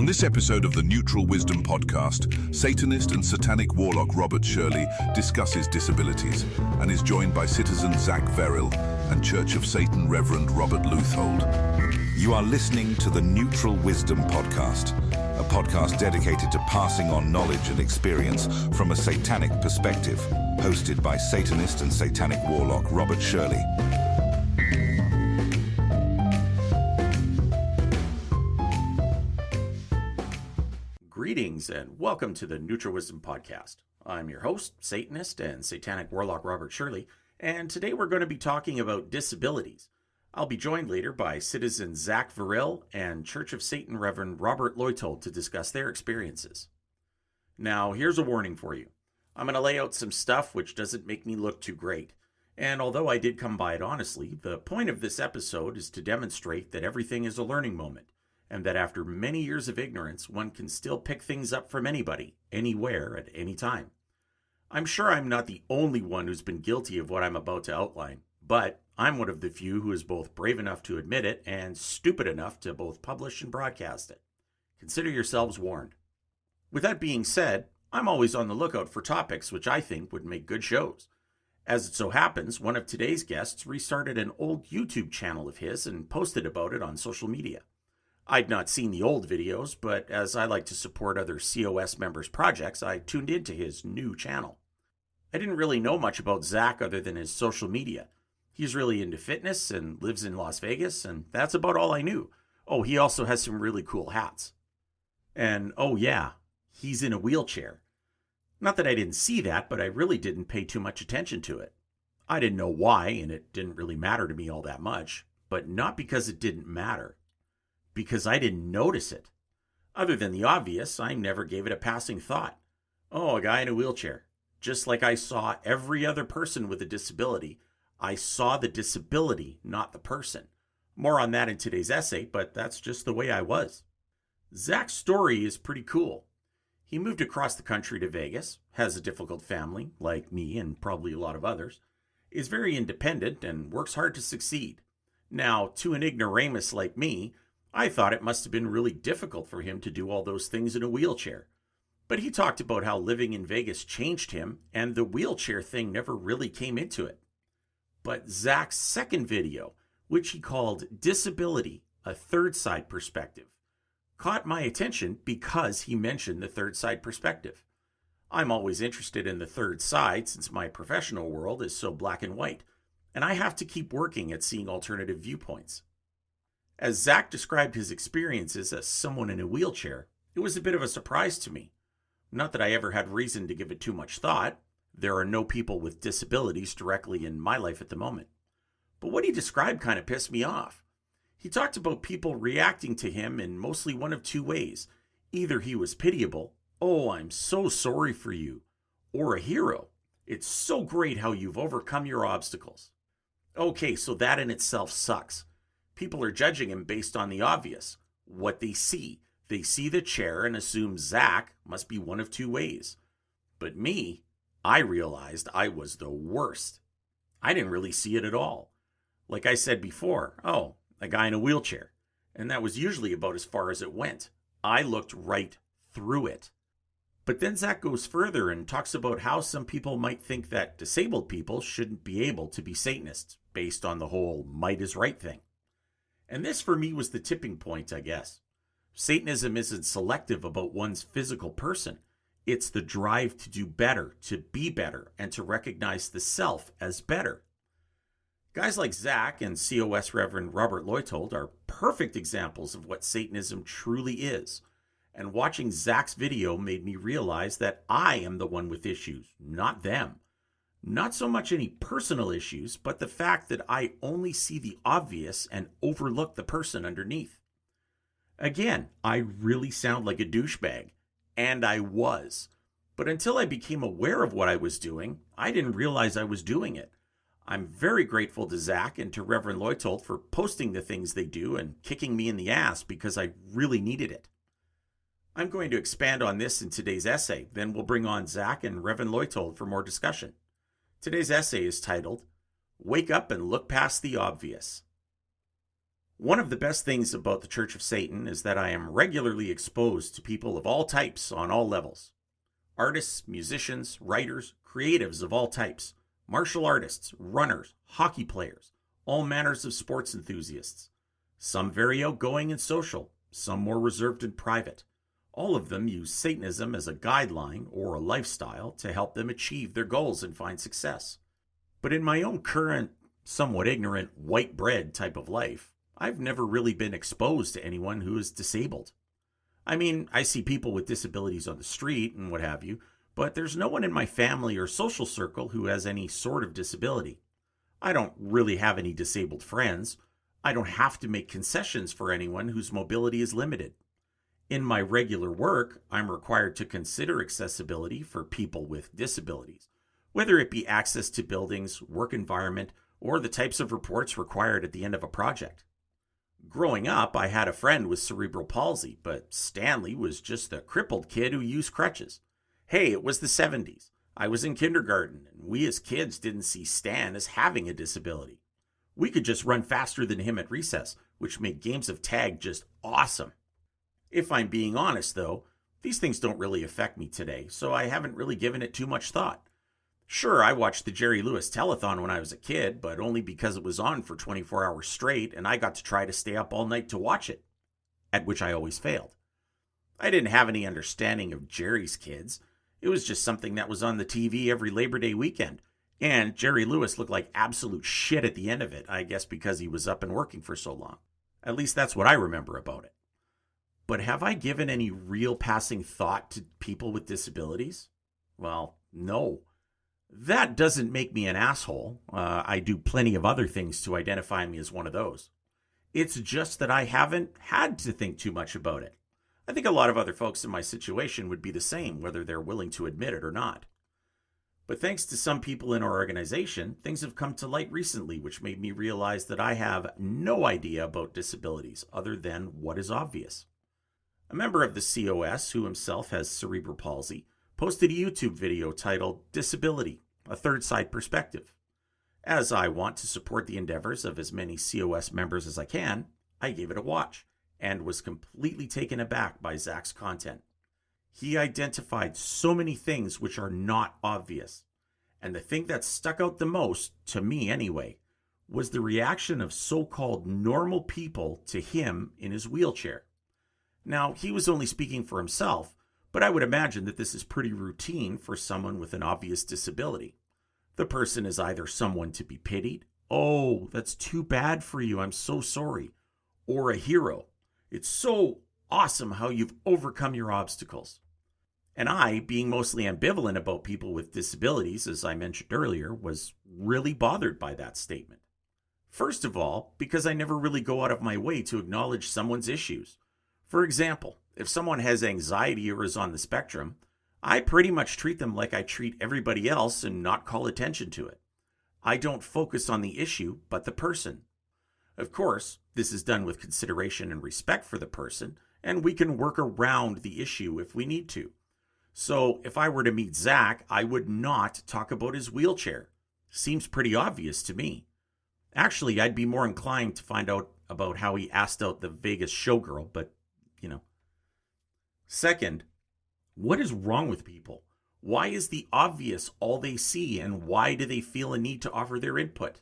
On this episode of the Neutral Wisdom podcast, Satanist and Satanic Warlock Shirley discusses disabilities and is joined by citizen Zac Verrill and Church of Satan Reverend Leuthold. You are listening to the Neutral Wisdom podcast, a podcast dedicated to passing on knowledge and experience from a satanic perspective, hosted by Satanist and Satanic Warlock Shirley. Greetings and welcome to the Neutral Wisdom Podcast. I'm your host, Satanist and Satanic Warlock Shirley, and today we're going to be talking about disabilities. I'll be joined later by citizen Zac Verrill and Church of Satan Reverend Leuthold to discuss their experiences. Now, here's a warning for you. I'm going to lay out some stuff which doesn't make me look too great, and although I did come by it honestly, the point of this episode is to demonstrate that everything is a learning moment, and that after many years of ignorance, one can still pick things up from anybody, anywhere, at any time. I'm sure I'm not the only one who's been guilty of what I'm about to outline, but I'm one of the few who is both brave enough to admit it and stupid enough to both publish and broadcast it. Consider yourselves warned. With that being said, I'm always on the lookout for topics which I think would make good shows. As it so happens, one of today's guests restarted an old YouTube channel of his and posted about it on social media. I'd not seen the old videos, but as I like to support other COS members' projects, I tuned into his new channel. I didn't really know much about Zac other than his social media. He's really into fitness and lives in Las Vegas, and that's about all I knew. Oh, he also has some really cool hats. And oh yeah, he's in a wheelchair. Not that I didn't see that, but I really didn't pay too much attention to it. I didn't know why, and it didn't really matter to me all that much, but not because it didn't matter. Because I didn't notice it. Other than the obvious, I never gave it a passing thought. Oh, a guy in a wheelchair. Just like I saw every other person with a disability, I saw the disability, not the person. More on that in today's essay, but that's just the way I was. Zac's story is pretty cool. He moved across the country to Vegas, has a difficult family, like me and probably a lot of others, is very independent and works hard to succeed. Now, to an ignoramus like me, I thought it must have been really difficult for him to do all those things in a wheelchair. But he talked about how living in Vegas changed him, and the wheelchair thing never really came into it. But Zac's second video, which he called Disability, a Third Side Perspective, caught my attention because he mentioned the third side perspective. I'm always interested in the third side since my professional world is so black and white, and I have to keep working at seeing alternative viewpoints. As Zac described his experiences as someone in a wheelchair, it was a bit of a surprise to me. Not that I ever had reason to give it too much thought. There are no people with disabilities directly in my life at the moment. But what he described kind of pissed me off. He talked about people reacting to him in mostly one of two ways. Either he was pitiable, oh, I'm so sorry for you, or a hero. It's so great how you've overcome your obstacles. Okay, so that in itself sucks. People are judging him based on the obvious, what they see. They see the chair and assume Zac must be one of two ways. But me, I realized I was the worst. I didn't really see it at all. Like I said before, oh, a guy in a wheelchair. And that was usually about as far as it went. I looked right through it. But then Zac goes further and talks about how some people might think that disabled people shouldn't be able to be Satanists, based on the whole might is right thing. And this for me was the tipping point, I guess. Satanism isn't selective about one's physical person. It's the drive to do better, to be better, and to recognize the self as better. Guys like Zac and COS Reverend Leuthold are perfect examples of what Satanism truly is. And watching Zac's video made me realize that I am the one with issues, not them. Not so much any personal issues, but the fact that I only see the obvious and overlook the person underneath. Again, I really sound like a douchebag, and I was. But until I became aware of what I was doing, I didn't realize I was doing it. I'm very grateful to Zac and to Reverend Leuthold for posting the things they do and kicking me in the ass because I really needed it. I'm going to expand on this in today's essay, then we'll bring on Zac and Reverend Leuthold for more discussion. Today's essay is titled, Wake Up and Look Past the Obvious. One of the best things about the Church of Satan is that I am regularly exposed to people of all types on all levels. Artists, musicians, writers, creatives of all types, martial artists, runners, hockey players, all manners of sports enthusiasts. Some very outgoing and social, some more reserved and private. All of them use Satanism as a guideline or a lifestyle to help them achieve their goals and find success. But in my own current, somewhat ignorant, white bread type of life, I've never really been exposed to anyone who is disabled. I mean, I see people with disabilities on the street and what have you, but there's no one in my family or social circle who has any sort of disability. I don't really have any disabled friends. I don't have to make concessions for anyone whose mobility is limited. In my regular work, I'm required to consider accessibility for people with disabilities, whether it be access to buildings, work environment, or the types of reports required at the end of a project. Growing up, I had a friend with cerebral palsy, but Stanley was just a crippled kid who used crutches. Hey, it was the 70s. I was in kindergarten, and we as kids didn't see Stan as having a disability. We could just run faster than him at recess, which made games of tag just awesome. If I'm being honest, though, these things don't really affect me today, so I haven't really given it too much thought. Sure, I watched the Jerry Lewis telethon when I was a kid, but only because it was on for 24 hours straight and I got to try to stay up all night to watch it, at which I always failed. I didn't have any understanding of Jerry's kids. It was just something that was on the TV every Labor Day weekend, and Jerry Lewis looked like absolute shit at the end of it, I guess because he was up and working for so long. At least that's what I remember about it. But have I given any real passing thought to people with disabilities? Well, no. That doesn't make me an asshole. I do plenty of other things to identify me as one of those. It's just that I haven't had to think too much about it. I think a lot of other folks in my situation would be the same, whether they're willing to admit it or not. But thanks to some people in our organization, things have come to light recently which made me realize that I have no idea about disabilities other than what is obvious. A member of the COS, who himself has cerebral palsy, posted a YouTube video titled Disability, a Third Side Perspective. As I want to support the endeavors of as many COS members as I can, I gave it a watch and was completely taken aback by Zac's content. He identified so many things which are not obvious, and the thing that stuck out the most, to me anyway, was the reaction of so-called normal people to him in his wheelchair. Now, he was only speaking for himself, but I would imagine that this is pretty routine for someone with an obvious disability. The person is either someone to be pitied, "Oh, that's too bad for you, I'm so sorry," or a hero. "It's so awesome how you've overcome your obstacles." And I, being mostly ambivalent about people with disabilities, as I mentioned earlier, was really bothered by that statement. First of all, because I never really go out of my way to acknowledge someone's issues. For example, if someone has anxiety or is on the spectrum, I pretty much treat them like I treat everybody else and not call attention to it. I don't focus on the issue, but the person. Of course, this is done with consideration and respect for the person, and we can work around the issue if we need to. So if I were to meet Zac, I would not talk about his wheelchair. Seems pretty obvious to me. Actually, I'd be more inclined to find out about how he asked out the Vegas showgirl, but Second, what is wrong with people? Why is the obvious all they see, and why do they feel a need to offer their input?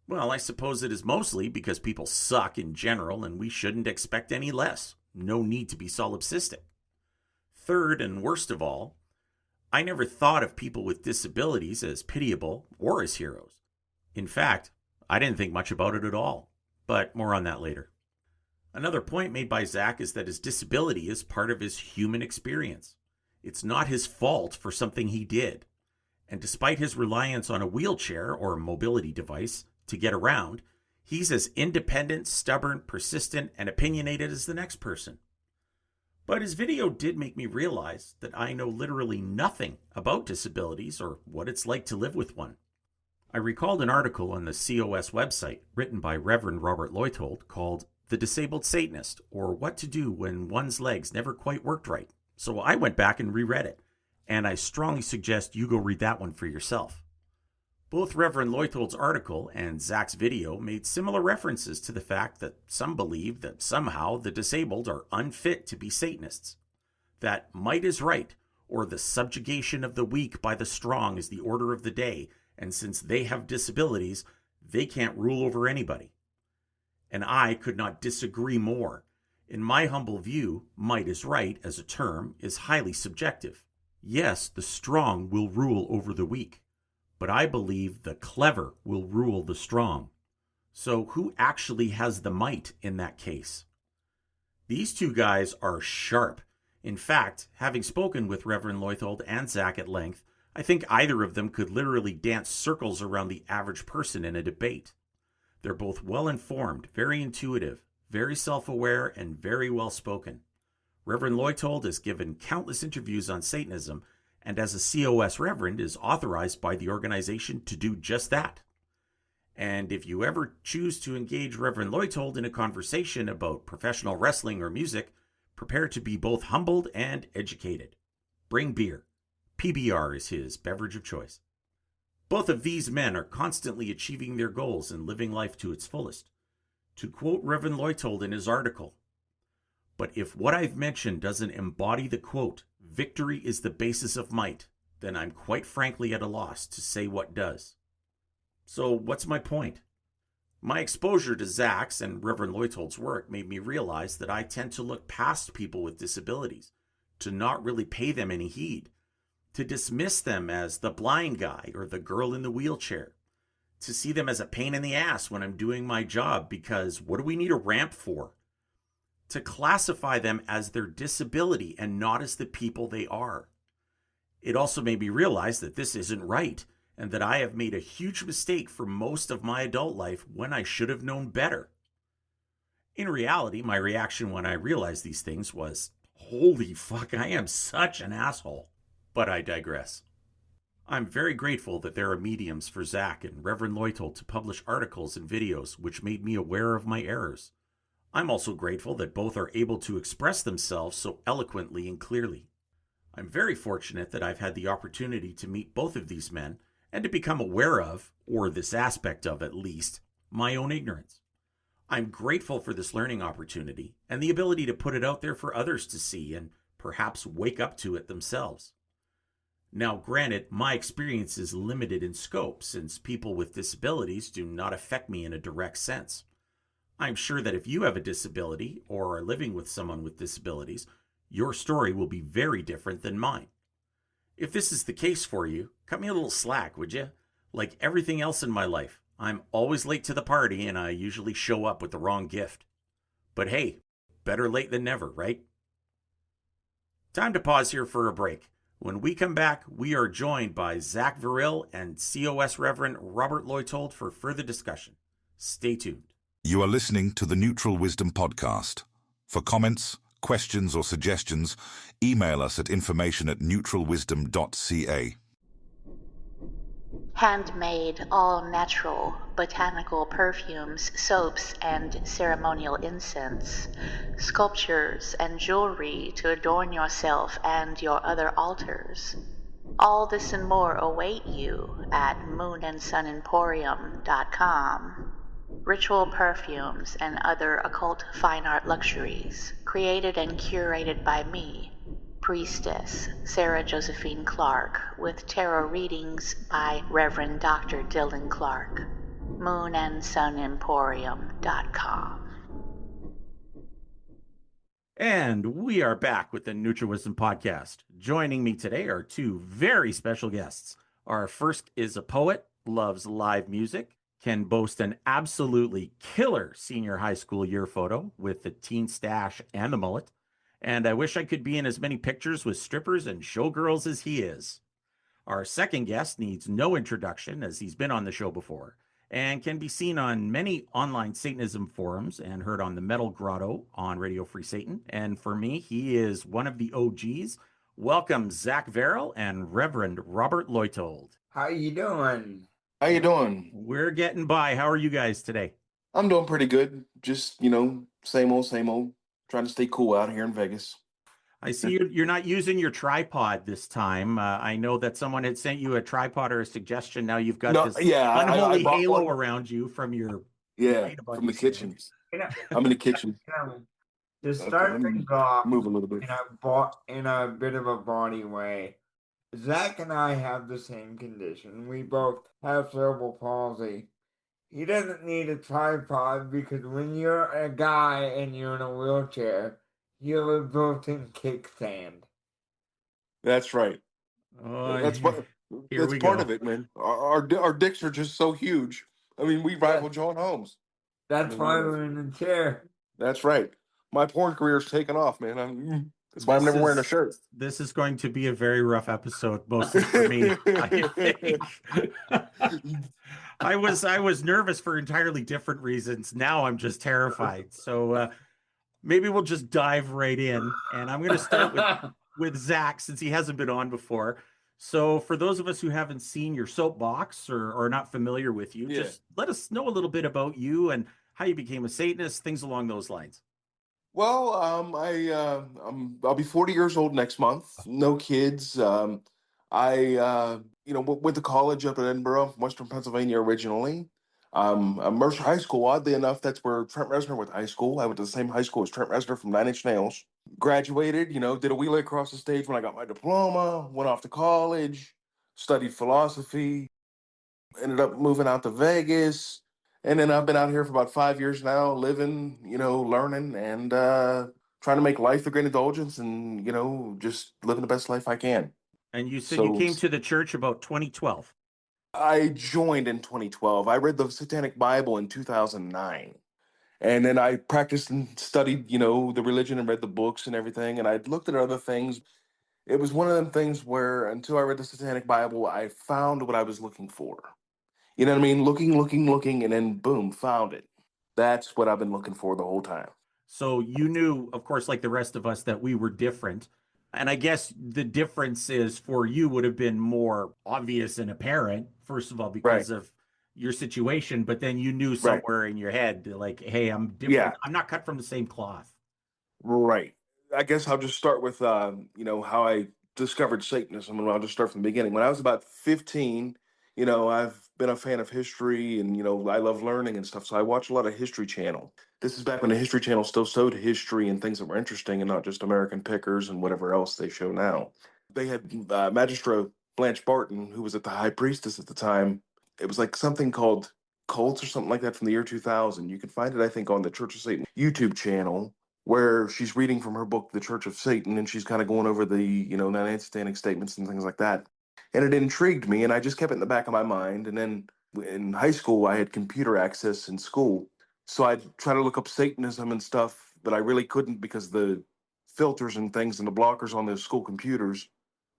Well, I suppose it is mostly because people suck in general, and we shouldn't expect any less. No need to be solipsistic. Third, and worst of all, I never thought of people with disabilities as pitiable or as heroes. In fact, I didn't think much about it at all, but more on that later. Another point made by Zac is that his disability is part of his human experience. It's not his fault for something he did. And despite his reliance on a wheelchair or a mobility device to get around, he's as independent, stubborn, persistent, and opinionated as the next person. But his video did make me realize that I know literally nothing about disabilities or what it's like to live with one. I recalled an article on the COS website written by Reverend Leuthold called The Disabled Satanist, or What to Do When One's Legs Never Quite Worked Right. So I went back and reread it, and I strongly suggest you go read that one for yourself. Both Reverend Leuthold's article and Zac's video made similar references to the fact that some believe that somehow the disabled are unfit to be Satanists, that might is right, or the subjugation of the weak by the strong is the order of the day, and since they have disabilities, they can't rule over anybody. And I could not disagree more. In my humble view, might is right as a term is highly subjective. Yes, the strong will rule over the weak, but I believe the clever will rule the strong. So who actually has the might in that case? These two guys are sharp. In fact, having spoken with Reverend Leuthold and Zac at length, I think either of them could literally dance circles around the average person in a debate. They're both well-informed, very intuitive, very self-aware, and very well-spoken. Reverend Leuthold has given countless interviews on Satanism, and as a COS Reverend is authorized by the organization to do just that. And if you ever choose to engage Reverend Leuthold in a conversation about professional wrestling or music, prepare to be both humbled and educated. Bring beer. PBR is his beverage of choice. Both of these men are constantly achieving their goals and living life to its fullest. To quote Reverend Leuthold in his article, "But if what I've mentioned doesn't embody the quote, 'Victory is the basis of might,' then I'm quite frankly at a loss to say what does." So what's my point? My exposure to Zac's and Reverend Leuthold's work made me realize that I tend to look past people with disabilities, to not really pay them any heed, to dismiss them as the blind guy or the girl in the wheelchair, to see them as a pain in the ass when I'm doing my job because what do we need a ramp for? To classify them as their disability and not as the people they are. It also made me realize that this isn't right and that I have made a huge mistake for most of my adult life when I should have known better. In reality, my reaction when I realized these things was, holy fuck, I am such an asshole. But I digress. I'm very grateful that there are mediums for Zac and Reverend Leuthold to publish articles and videos which made me aware of my errors. I'm also grateful that both are able to express themselves so eloquently and clearly. I'm very fortunate that I've had the opportunity to meet both of these men and to become aware of, or this aspect of at least, my own ignorance. I'm grateful for this learning opportunity and the ability to put it out there for others to see and perhaps wake up to it themselves. Now, granted, my experience is limited in scope since people with disabilities do not affect me in a direct sense. I'm sure that if you have a disability or are living with someone with disabilities, your story will be very different than mine. If this is the case for you, cut me a little slack, would you? Like everything else in my life, I'm always late to the party and I usually show up with the wrong gift. But hey, better late than never, right? Time to pause here for a break. When we come back, we are joined by Zac Verrill and COS Reverend Robert Leuthold for further discussion. Stay tuned. You are listening to the Neutral Wisdom Podcast. For comments, questions or suggestions, email us at information@neutralwisdom.ca. Handmade, all-natural, botanical perfumes, soaps, and ceremonial incense, sculptures and jewelry to adorn yourself and your other altars. All this and more await you at moonandsunemporium.com. Ritual perfumes and other occult fine art luxuries, created and curated by me, Priestess Sarah Josephine Clark, with tarot readings by Reverend Dr. Dylan Clark. moonandsunemporium.com. And we are back with the Neutral Wisdom Podcast. Joining me today are two very special guests. Our first is a poet, loves live music, can boast an absolutely killer senior high school year photo with the teen stash and the mullet. And I wish I could be in as many pictures with strippers and showgirls as he is. Our second guest needs no introduction as he's been on the show before and can be seen on many online Satanism forums and heard on the Metal Grotto on Radio Free Satan. And for me, he is one of the OGs. Welcome, Zac Verrill and Reverend Robert Leuthold. How you doing? How you doing? We're getting by. How are you guys today? I'm doing pretty good. Just, same old, same old. Trying to stay cool out here in Vegas. I see you're not using your tripod this time. I know that someone had sent you a tripod or a suggestion. Now you've got No, this yeah, I unholy bought halo one. around you from your Yeah, fight a from bunch the of stuff. kitchen. You know, I'm in the kitchen. to Okay, start let me things off move a little bit. in a bit of a body way, Zach and I have the same condition. We both have cerebral palsy. He doesn't need a tripod because when you're a guy and you're in a wheelchair, you have a built-in kickstand. That's right. Oh, That's what. here That's we part go. of it, man. Our dicks are just so huge. I mean, we rival John Holmes. I That's mean, why we're in the chair. that's right. My porn career's taken off, man. That's why I'm This never wearing a is shirt. this is going to be a very rough episode, mostly for me, I think. I was nervous for entirely different reasons. Now I'm just terrified. So maybe we'll just dive right in. And I'm going to start with Zach since he hasn't been on before. So for those of us who haven't seen your soapbox or are not familiar with you, Yeah. just let us know a little bit about you and how you became a Satanist, things along those lines. Well, I'll be 40 years old next month. No kids. Went to college up in Edinburgh, Western Pennsylvania originally. Mercer High School, oddly enough, that's where Trent Reznor went to high school. I went to the same high school as Trent Reznor from Nine Inch Nails. Graduated, did a wheelie across the stage when I got my diploma, went off to college, studied philosophy, ended up moving out to Vegas. And then I've been out here for about 5 years now, living, learning and trying to make life a great indulgence and, just living the best life I can. And you said you So came to the church about 2012. I joined in 2012. I read the Satanic Bible in 2009. And then I practiced and studied, the religion and read the books and everything. And I looked at other things. It was one of them things where until I read the Satanic Bible, I found what I was looking for. You know what I mean? Looking, and then boom, found it. That's what I've been looking for the whole time. So you knew, of course, like the rest of us, that we were different. And I guess the difference is for you would have been more obvious and apparent, first of all, Right, because of your situation, but then you knew right. somewhere in your head, like, hey, I'm different. Yeah, I'm not cut from the same cloth. right. I guess I'll just start with, how I discovered Satanism, and I'll just start from the beginning. When I was about 15, I've been a fan of history, and I love learning and stuff. So I watch a lot of History Channel. This is back when the History Channel still showed history and things that were interesting, and not just American pickers and whatever else they show now. They had Magistra Blanche Barton, who was at the High Priestess at the time. It was like something called Cults or something like that from the year 2000. You can find it, I think, on the Church of Satan YouTube channel, where she's reading from her book, The Church of Satan, and she's kind of going over the, non-satanic statements and things like that. And it intrigued me, and I just kept it in the back of my mind. And then in high school, I had computer access in school. So I'd try to look up Satanism and stuff, but I really couldn't because the filters and things and the blockers on the school computers.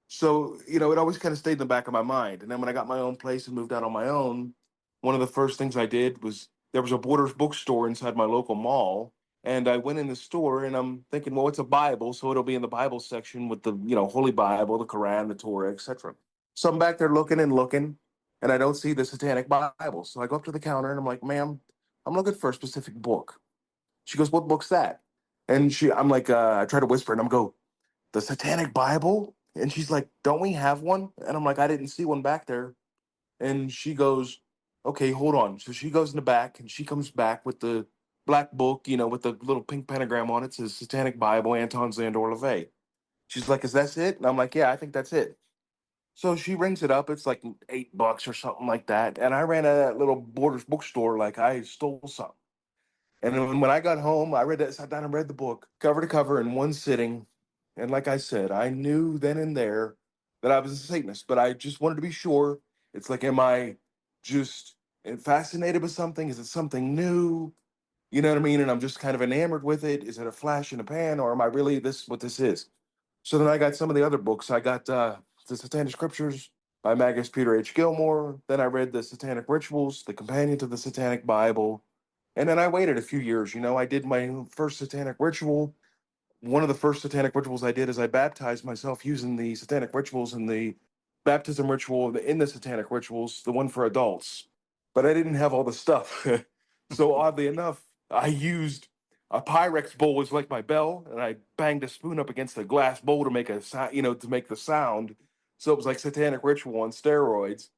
So, it always kind of stayed in the back of my mind. And then when I got my own place and moved out on my own, one of the first things I did was there was a Borders bookstore inside my local mall. And I went in the store and I'm thinking, well, it's a Bible, so it'll be in the Bible section with the, Holy Bible, the Quran, the Torah, etc. So I'm back there looking, and I don't see the Satanic Bible. So I go up to the counter and I'm like, ma'am, I'm looking for a specific book. She goes, what book's that? And I'm like, I try to whisper and I'm go, the Satanic Bible? And she's like, don't we have one? And I'm like, I didn't see one back there. And she goes, okay, hold on. So she goes in the back and she comes back with the black book, with the little pink pentagram on it. It says Satanic Bible, Anton Zandor LaVey. She's like, is that it? And I'm like, yeah, I think that's it. So she rings it up. It's like $8 or something like that. And I ran out of that little Borders bookstore like I stole something. And then when I got home, I read that, sat down and read the book cover to cover in one sitting. And like I said, I knew then and there that I was a Satanist, but I just wanted to be sure. It's like, am I just fascinated with something? Is it something new? You know what I mean? And I'm just kind of enamored with it. Is it a flash in the pan, or am I really this what this is? So then I got some of the other books. I got the Satanic Scriptures by Magus Peter H. Gilmore. Then I read the Satanic Rituals, the companion to the Satanic Bible. And then I waited a few years. I did my first Satanic Ritual. One of the first Satanic Rituals I did is I baptized myself using the Satanic Rituals and the baptism ritual in the Satanic Rituals, the one for adults. But I didn't have all the stuff. So oddly enough, I used a Pyrex bowl was like my bell, and I banged a spoon up against a glass bowl to make a sound, to make the sound. So it was like satanic ritual on steroids.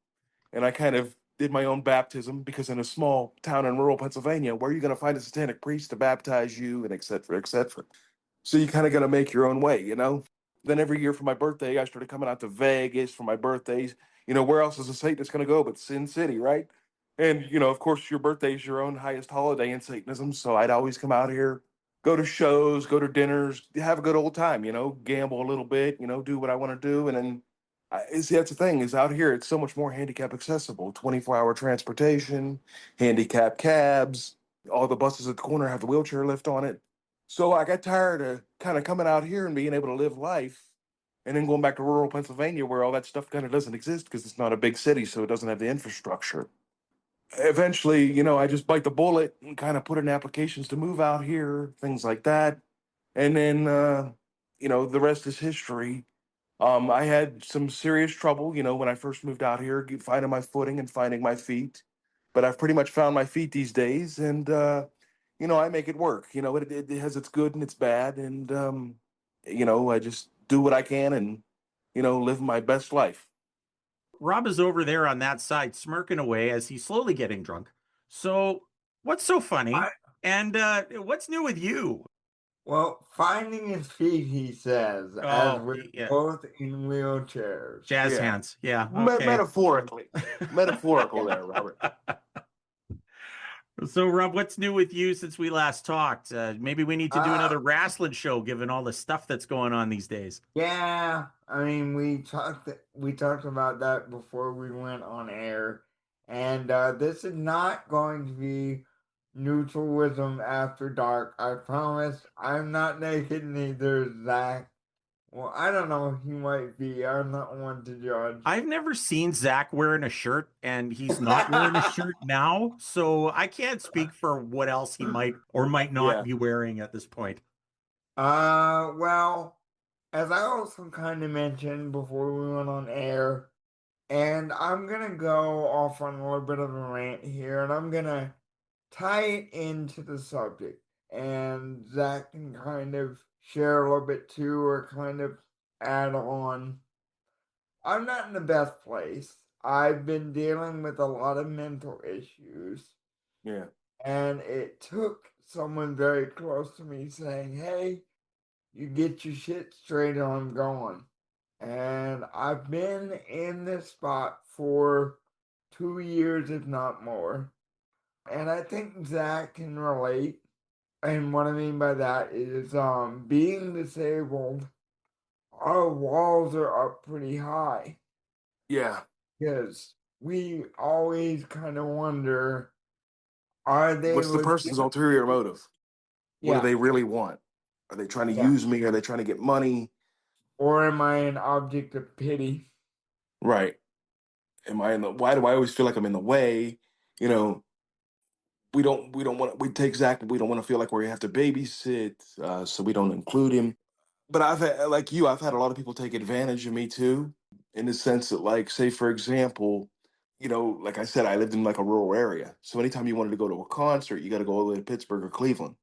And I kind of did my own baptism because in a small town in rural Pennsylvania, where are you going to find a satanic priest to baptize you, and et cetera, et cetera. So you kind of got to make your own way. Then every year for my birthday, I started coming out to Vegas for my birthdays. Where else is a Satanist going to go but Sin City, right? And, of course, your birthday is your own highest holiday in Satanism. So I'd always come out here, go to shows, go to dinners, have a good old time, gamble a little bit, do what I want to do. And then, see, that's the thing is out here, it's so much more handicap accessible, 24-hour transportation, handicap cabs, all the buses at the corner have the wheelchair lift on it. So I got tired of kind of coming out here and being able to live life and then going back to rural Pennsylvania where all that stuff kind of doesn't exist because it's not a big city, so it doesn't have the infrastructure. Eventually, I just bite the bullet and kind of put in applications to move out here, things like that. And then, the rest is history. I had some serious trouble, when I first moved out here, finding my footing and finding my feet. But I've pretty much found my feet these days, and I make it work. It has its good and its bad, and I just do what I can and live my best life. Rob is over there on that side, smirking away as he's slowly getting drunk. So, what's so funny? I, And what's new with you? well, finding his feet, he says, as Oh, we're yeah, both in wheelchairs. jazz Yeah, hands. Yeah, okay. metaphorically, metaphorical there, Robert. So, Rob, what's new with you since we last talked? Maybe we need to do Uh, another wrestling show, given all the stuff that's going on these days. yeah, I mean, we talked about that before we went on air, and this is not going to be neutralism after dark. I promise. I'm not naked, neither is Zach. Well, I don't know. He might be. I'm not one to judge. I've never seen Zach wearing a shirt, and he's not wearing a shirt now, so I can't speak for what else he might or might not Yeah, be wearing at this point. Well, as I also kind of mentioned before we went on air, and I'm gonna go off on a little bit of a rant here, and I'm gonna tie it into the subject, and Zach can kind of share a little bit too, or kind of add on. I'm not in the best place. I've been dealing with a lot of mental issues, yeah, and it took someone very close to me saying, "Hey, you get your shit straight or I'm going." And I've been in this spot for 2 years, if not more. And I think Zach can relate. And what I mean by that is being disabled, our walls are up pretty high yeah. because we always kind of wonder, are they What's the legit? person's ulterior motive? What do Yeah. they really want? Are they trying to Yeah. use me? Are they trying to get money? Or am I an object of pity? Right. Am I in the? Why do I always feel like I'm in the way? You know, we don't want we take Zach, but we don't want to feel like we have to babysit, so we don't include him. But I've had, like you, I've had a lot of people take advantage of me too, in the sense that, like, say for example, like I said, I lived in like a rural area, so anytime you wanted to go to a concert, you got to go all the way to Pittsburgh or Cleveland,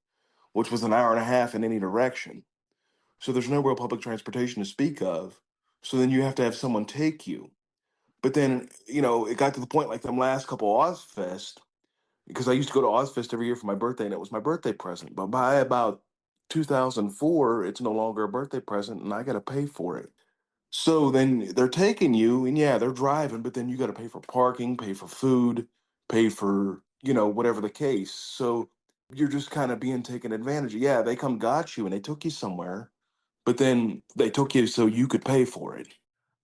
which was an hour and a half in any direction. So there's no real public transportation to speak of. So then you have to have someone take you. But then, it got to the point like them last couple Ozfest, because I used to go to Ozfest every year for my birthday, and it was my birthday present. But by about 2004, it's no longer a birthday present, and I got to pay for it. So then they're taking you, and yeah, they're driving, but then you got to pay for parking, pay for food, pay for, whatever the case. So you're just kind of being taken advantage of. Yeah, they come got you and they took you somewhere, but then they took you so you could pay for it.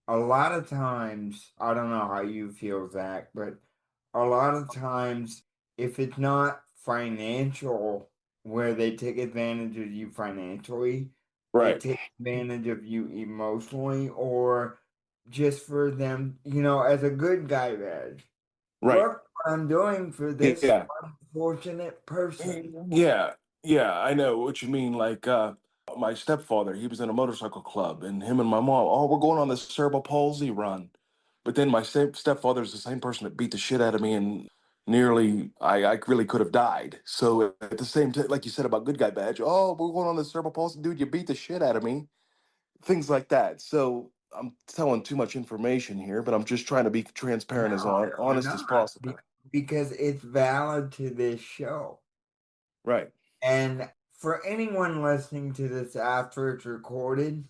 A lot of times, I don't know how you feel, Zach, but a lot of times, if it's not financial, where they take advantage of you financially, they Right. take advantage of you emotionally, or just for them, as a good guy badge. Right. Look what I'm doing for this Yeah. unfortunate person. Yeah. Yeah. I know what you mean. Like, my stepfather, he was in a motorcycle club, and him and my mom, oh, we're going on this cerebral palsy run. But then my stepfather's the same person that beat the shit out of me nearly, I really could have died. So at the same time, like you said about good guy badge, oh, we're going on the cerebral palsy, dude, you beat the shit out of me, things like that. So I'm telling too much information here, but I'm just trying to be transparent, as No, you're honest as not, possible. because it's valid to this show. Right. And for anyone listening to this after it's recorded,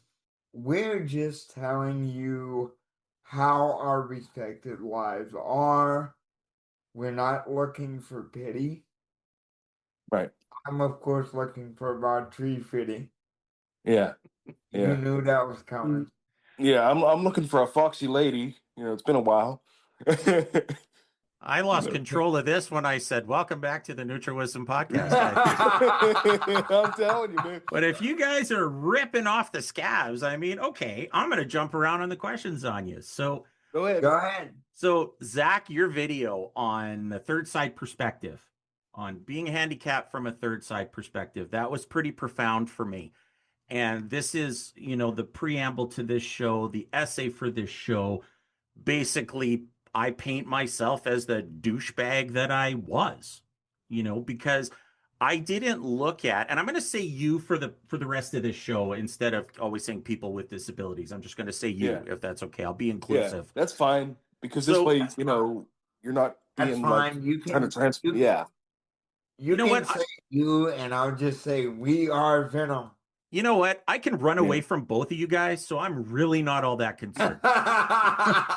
we're just telling you how our respective lives are. We're not looking for pity. Right. I'm, of course, looking for about tree fitting. Yeah. You Yeah. knew that was coming. Yeah. I'm looking for a foxy lady. It's been a while. I lost control of this when I said, "Welcome back to the NutriWisdom podcast." I'm telling you, man. But if you guys are ripping off the scabs, I mean, okay, I'm going to jump around on the questions on you. So Go ahead. Go ahead. So, Zac, your video on the third side perspective, on being handicapped from a third side perspective, that was pretty profound for me. And this is, the preamble to this show, the essay for this show. Basically, I paint myself as the douchebag that I was, because I didn't look at, and I'm going to say you for the rest of this show instead of always saying people with disabilities. I'm just going to say you, Yeah. if that's okay. I'll be Yeah, inclusive. that's fine, because this So, way, you're not That's being like fine. You trying to can trans. Yeah. you know can what? say you, and I'll just say we are Venom. You know what? I can run Yeah. away from both of you guys, so I'm really not all that concerned.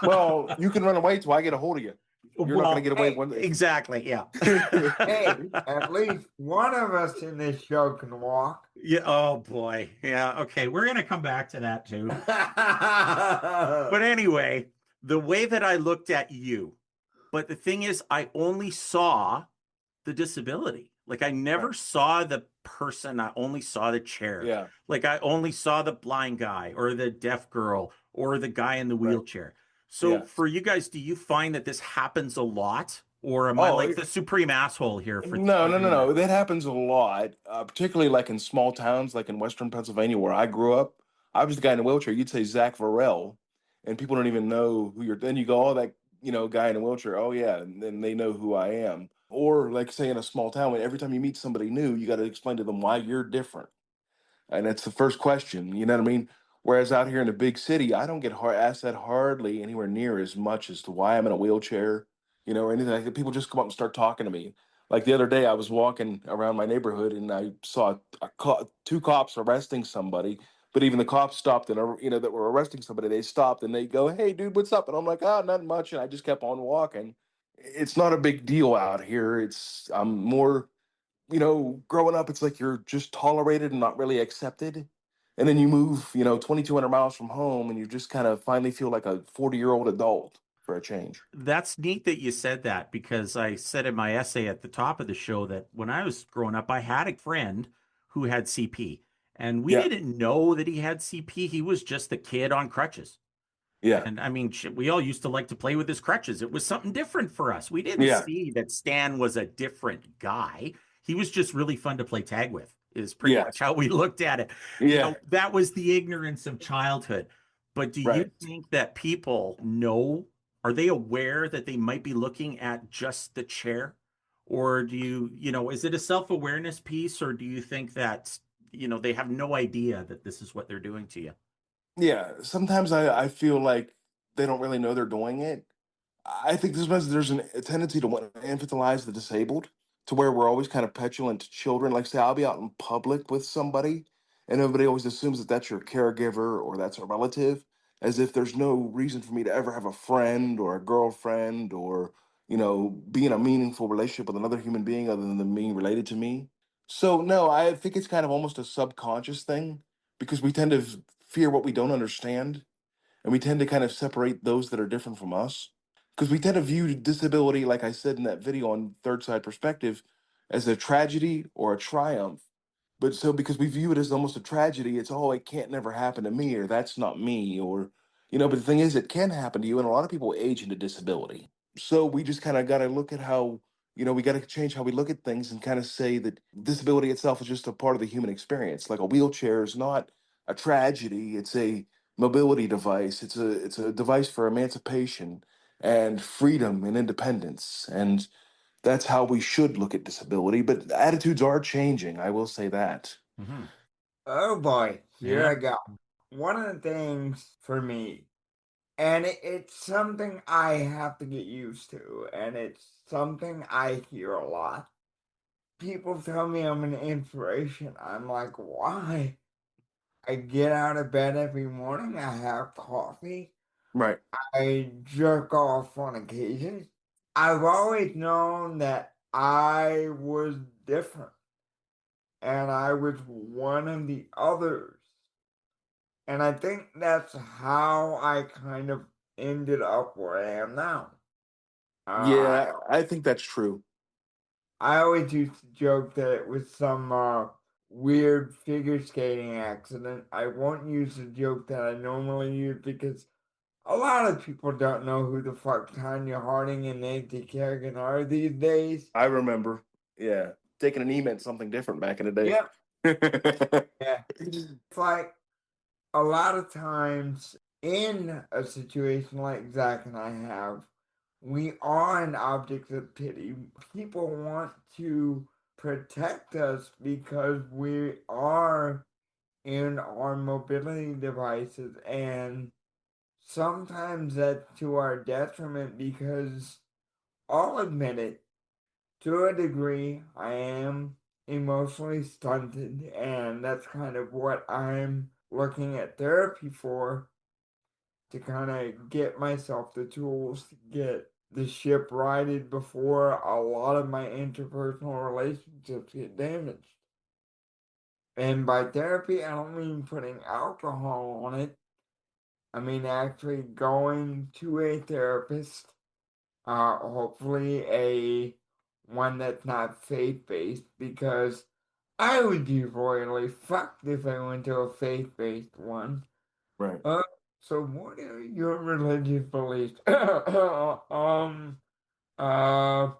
Well, you can run away till I get a hold of you. You're not going to get away one day. Exactly, yeah. Hey, at least one of us in this show can walk. Yeah. Oh boy. Yeah. Okay. We're gonna come back to that too. But anyway, the way that I looked at you, but the thing is, I only saw the disability. Like I never saw the person. I only saw the chair. Yeah. Like I only saw the blind guy or the deaf girl or the guy in the wheelchair. So Yeah. for you guys, do you find that this happens a lot? Or am I Oh, like the supreme asshole here for no. That happens a lot, particularly like in small towns, like in Western Pennsylvania, where I grew up. I was the guy in the wheelchair. You'd say Zac Verrill, and people don't even know who you're. Then you go, oh, that guy in a wheelchair. Oh yeah, and then they know who I am. Or like say in a small town, when every time you meet somebody new, you got to explain to them why you're different. And it's the first question, you know what I mean? Whereas out here in the big city, I don't get asked that hardly anywhere near as much as to why I'm in a wheelchair, or anything like that. People just come up and start talking to me. Like the other day, I was walking around my neighborhood and I saw two cops arresting somebody. But even the cops stopped and, that were arresting somebody, they stopped and they go, "Hey, dude, what's up?" And I'm like, "Oh, not much." And I just kept on walking. It's not a big deal out here. I'm more, growing up, it's like you're just tolerated and not really accepted. And then you move, 2,200 miles from home and you just kind of finally feel like a 40-year-old adult for a change. That's neat that you said that because I said in my essay at the top of the show that when I was growing up, I had a friend who had CP and we Yeah. didn't know that he had CP. He was just the kid on crutches. Yeah. And I mean, we all used to like to play with his crutches. It was something different for us. We didn't Yeah. see that Stan was a different guy. He was just really fun to play tag with, is pretty Yeah. much how we looked at it. Yeah. That was the ignorance of childhood. But do you Right. think that people know, are they aware that they might be looking at just the chair? Or do is it a self-awareness piece, or do you think that, they have no idea that this is what they're doing to you? Yeah. Sometimes I feel like they don't really know they're doing it. I think there's a tendency to want to infantilize the disabled, to where we're always kind of petulant to children. Like, say, I'll be out in public with somebody, and everybody always assumes that that's your caregiver or that's a relative, as if there's no reason for me to ever have a friend or a girlfriend or, be in a meaningful relationship with another human being other than them being related to me. So, no, I think it's kind of almost a subconscious thing, because we tend to fear what we don't understand, and we tend to kind of separate those that are different from us, because we tend to view disability, like I said in that video on third side perspective, as a tragedy or a triumph. But so because we view it as almost a tragedy, it's, oh, it can't never happen to me, or that's not me, or but the thing is, it can happen to you, and a lot of people age into disability. So we just kind of got to look at how, we got to change how we look at things and kind of say that disability itself is just a part of the human experience. Like a wheelchair is not a tragedy; it's a mobility device. It's a device for emancipation and freedom and independence. And that's how we should look at disability. But attitudes are changing. I will say that. Hmm. Oh boy, here Yeah. I go. One of the things for me, and it's something I have to get used to, and it's something I hear a lot. People tell me I'm an inspiration. I'm like, why? I get out of bed every morning, I have coffee, Right. I jerk off on occasion. I've always known that I was different and I was one of the others. And I think that's how I kind of ended up where I am now. Uh, Yeah, I think that's true. I always used to joke that it was some weird figure skating accident. I won't use the joke that I normally use because a lot of people don't know who the fuck Tanya Harding and Nancy Kerrigan are these days. I remember. Yeah, taking an E meant something different back in the day. Yep. Yeah. It's like a lot of times in a situation like Zach and I have, we are an object of pity. People want to protect us because we are in our mobility devices, and sometimes that's to our detriment because I'll admit it, to a degree, I am emotionally stunted, and that's kind of what I'm looking at therapy for, to kind of get myself the tools to get the ship righted before a lot of my interpersonal relationships get damaged. And by therapy, I don't mean putting alcohol on it. I mean actually going to a therapist, hopefully a one that's not faith based, because I would be royally fucked if I went to a faith based one. Right. Uh, so what are your religious beliefs? Uh,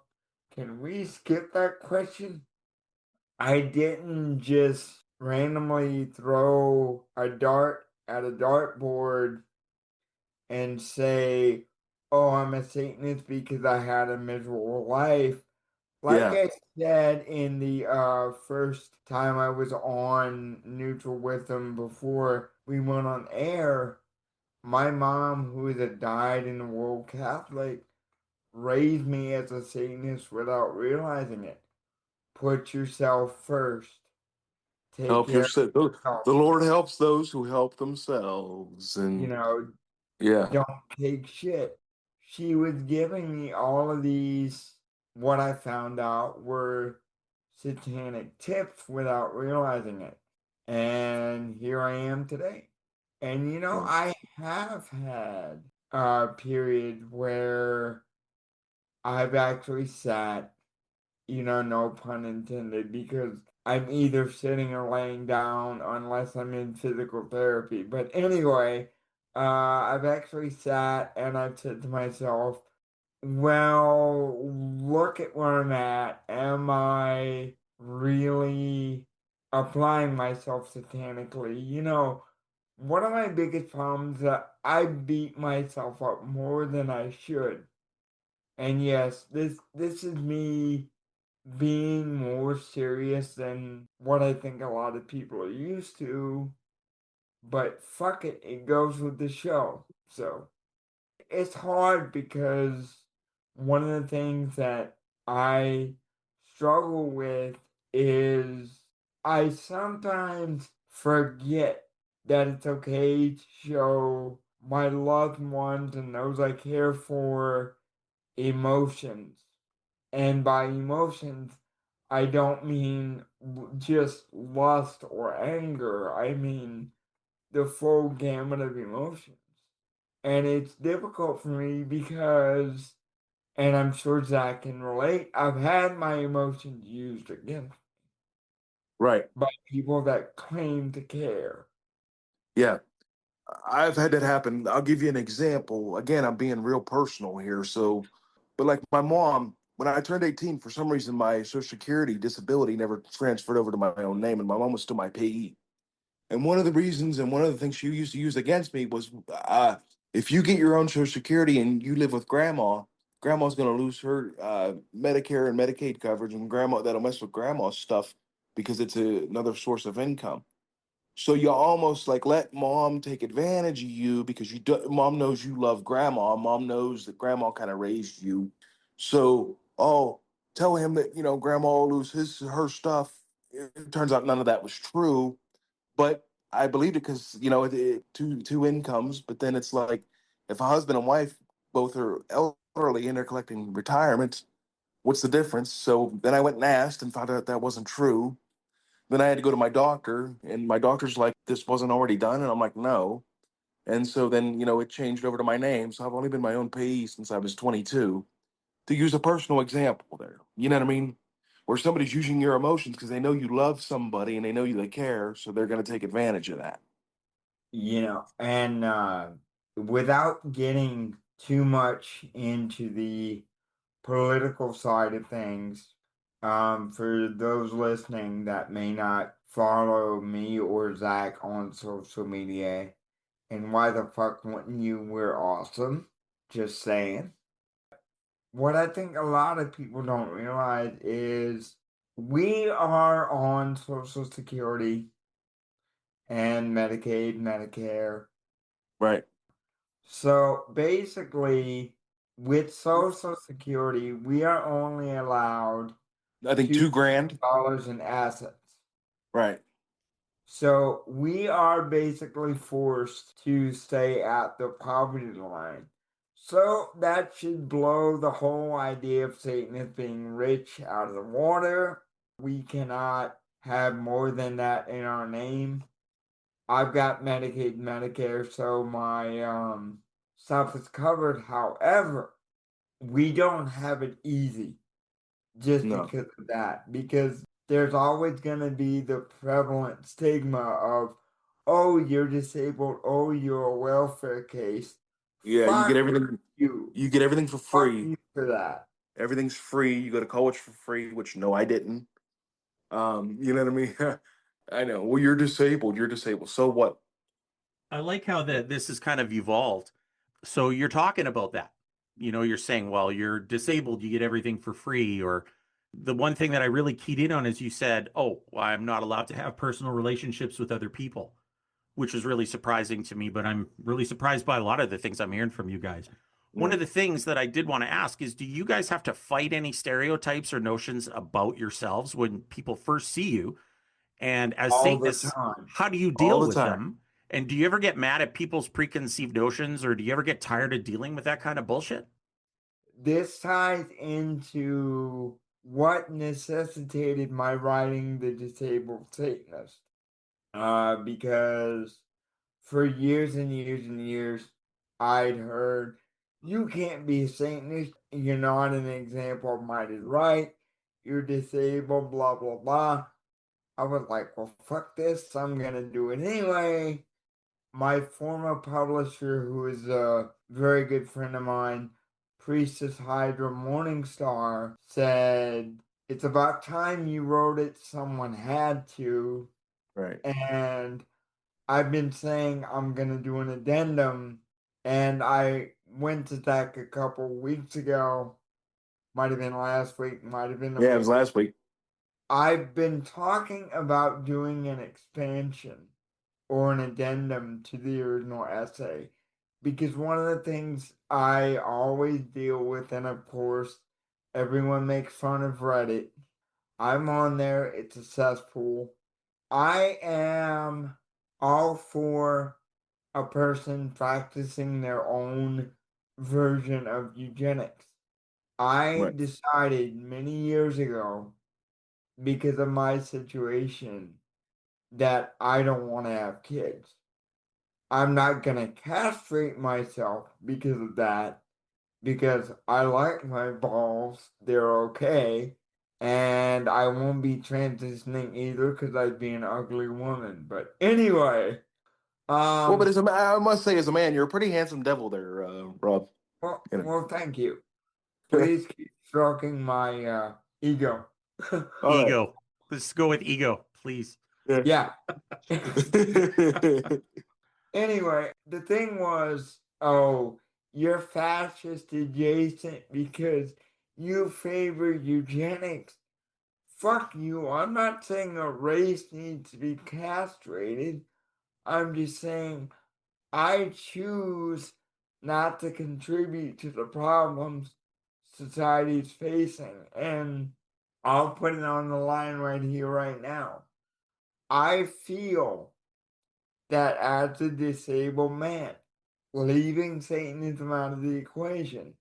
can we skip that question? I didn't just randomly throw a dart at a dartboard and say, "Oh, I'm a Satanist because I had a miserable life." Like Yeah. I said in the first time I was on Neutral with them before we went on air, my mom, who is a dyed in the world Catholic, raised me as a Satanist without realizing it. Put yourself first. Take Help care of yourself. yourself. The Lord helps those who help themselves. You And know, yeah. don't take shit. She was giving me all of these, what I found out were satanic tips without realizing it. And here I am today. And Right. I have had a period where I've actually sat, no pun intended, because I'm either sitting or laying down unless I'm in physical therapy. But anyway, I've actually sat and I've said to myself, well, look at where I'm at. Am I really applying myself satanically? One of my biggest problems that I beat myself up more than I should. And yes, this is me being more serious than what I think a lot of people are used to, but fuck it, it goes with the show. So it's hard because one of the things that I struggle with is I sometimes forget that it's okay to show my loved ones and those I care for emotions. And by emotions, I don't mean just lust or anger. I mean the full gamut of emotions. And it's difficult for me because, and I'm sure Zach can relate, I've had my emotions used against Right. by people that claim to care. Yeah. I've had that happen. I'll give you an example. Again, I'm being real personal here. So, but like my mom, when I turned 18, for some reason, my Social Security disability never transferred over to my own name, and my mom was still my payee. And one of the reasons and one of the things she used to use against me was if you get your own Social Security and you live with grandma, grandma's going to lose her Medicare and Medicaid coverage, and grandma that'll mess with grandma's stuff because it's another source of income. So you almost like let mom take advantage of you because mom knows you love grandma. Mom knows that grandma kind of raised you. So, oh, tell him that, grandma will lose her stuff. It turns out none of that was true, but I believed it because, two incomes. But then it's like if a husband and wife both are elderly and they're collecting retirement, what's the difference? So then I went and asked and found out that wasn't true. Then I had to go to my doctor, and my doctor's like, this wasn't already done. And I'm like, no. And so then, it changed over to my name. So I've only been my own payee since I was 22, to use a personal example there. You know what I mean? Where somebody's using your emotions because they know you love somebody and they know they care. So they're going to take advantage of that. And without getting too much into the political side of things, for those listening that may not follow me or Zach on social media, and why the fuck wouldn't you? We're awesome. Just saying. What I think a lot of people don't realize is we are on Social Security and Medicaid, Medicare. Right. So basically, with Social Security, we are only allowed I think $2,000. $2,000 in assets. Right. So we are basically forced to stay at the poverty line. So that should blow the whole idea of Satanists being rich out of the water. We cannot have more than that in our name. I've got Medicaid, Medicare, so my stuff is covered. However, we don't have it easy just No. because of that. Because there's always going to be the prevalent stigma of, oh, you're disabled, oh, you're a welfare case. Yeah, you get everything. You get everything for Fuck free. you for that. Everything's free. You go to college for free, which no, I didn't. You know what I mean? I know. Well, you're disabled. You're disabled. So what? I like how this has kind of evolved. So you're talking about that. You're saying, well, you're disabled, you get everything for free. Or the one thing that I really keyed in on is you said, oh, well, I'm not allowed to have personal relationships with other people, which is really surprising to me. But I'm really surprised by a lot of the things I'm hearing from you guys. One of the things that I did want to ask is, do you guys have to fight any stereotypes or notions about yourselves when people first see you? And as All the Satanists, time. how do you All deal the with time. them? And do you ever get mad at people's preconceived notions, or do you ever get tired of dealing with that kind of bullshit? This ties into what necessitated my writing The Disabled Satanist. Because for years and years and years, I'd heard, you can't be a Satanist, you're not an example of might is right, you're disabled, blah, blah, blah. I was like, well, fuck this, I'm gonna do it anyway. My former publisher, who is a very good friend of mine, Priestess Hydra Morningstar, said, it's about time you wrote it, someone had to. Right. And I've been saying I'm going to do an addendum, and I went to Zach a couple weeks ago. Might have been last week, might have been the Yeah, it week. was last week. I've been talking about doing an expansion or an addendum to the original essay because one of the things I always deal with, and of course, everyone makes fun of Reddit. I'm on there, it's a cesspool. I am all for a person practicing their own version of eugenics. I Right. decided many years ago, because of my situation, that I don't want to have kids. I'm not going to castrate myself because of that, because I like my balls, they're okay, and I won't be transitioning either because I'd be an ugly woman. But anyway, Well, but I must say, as a man, you're a pretty handsome devil there, Rob. well, thank you. Please keep stroking my ego. All right. Ego. Let's go with ego, please. Yeah. Anyway, the thing was, oh, you're fascist adjacent because you favor eugenics. Fuck you. I'm not saying a race needs to be castrated. I'm just saying I choose not to contribute to the problems society's facing. And I'll put it on the line right here, right now. I feel that as a disabled man, leaving Satanism out of the equation,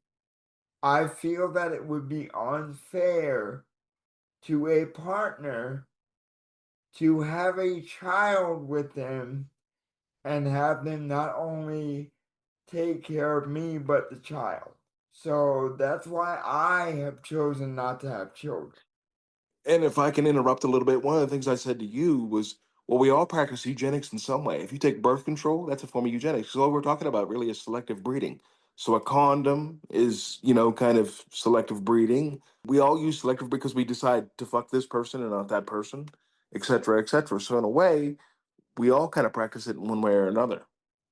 I feel that it would be unfair to a partner to have a child with them and have them not only take care of me but the child. So that's why I have chosen not to have children. And if I can interrupt a little bit, one of the things I said to you was, well, we all practice eugenics in some way. If you take birth control, that's a form of eugenics. So what we're talking about really is selective breeding. So a condom is, kind of selective breeding. We all use selective because we decide to fuck this person and not that person, et cetera, et cetera. So in a way, we all kind of practice it in one way or another.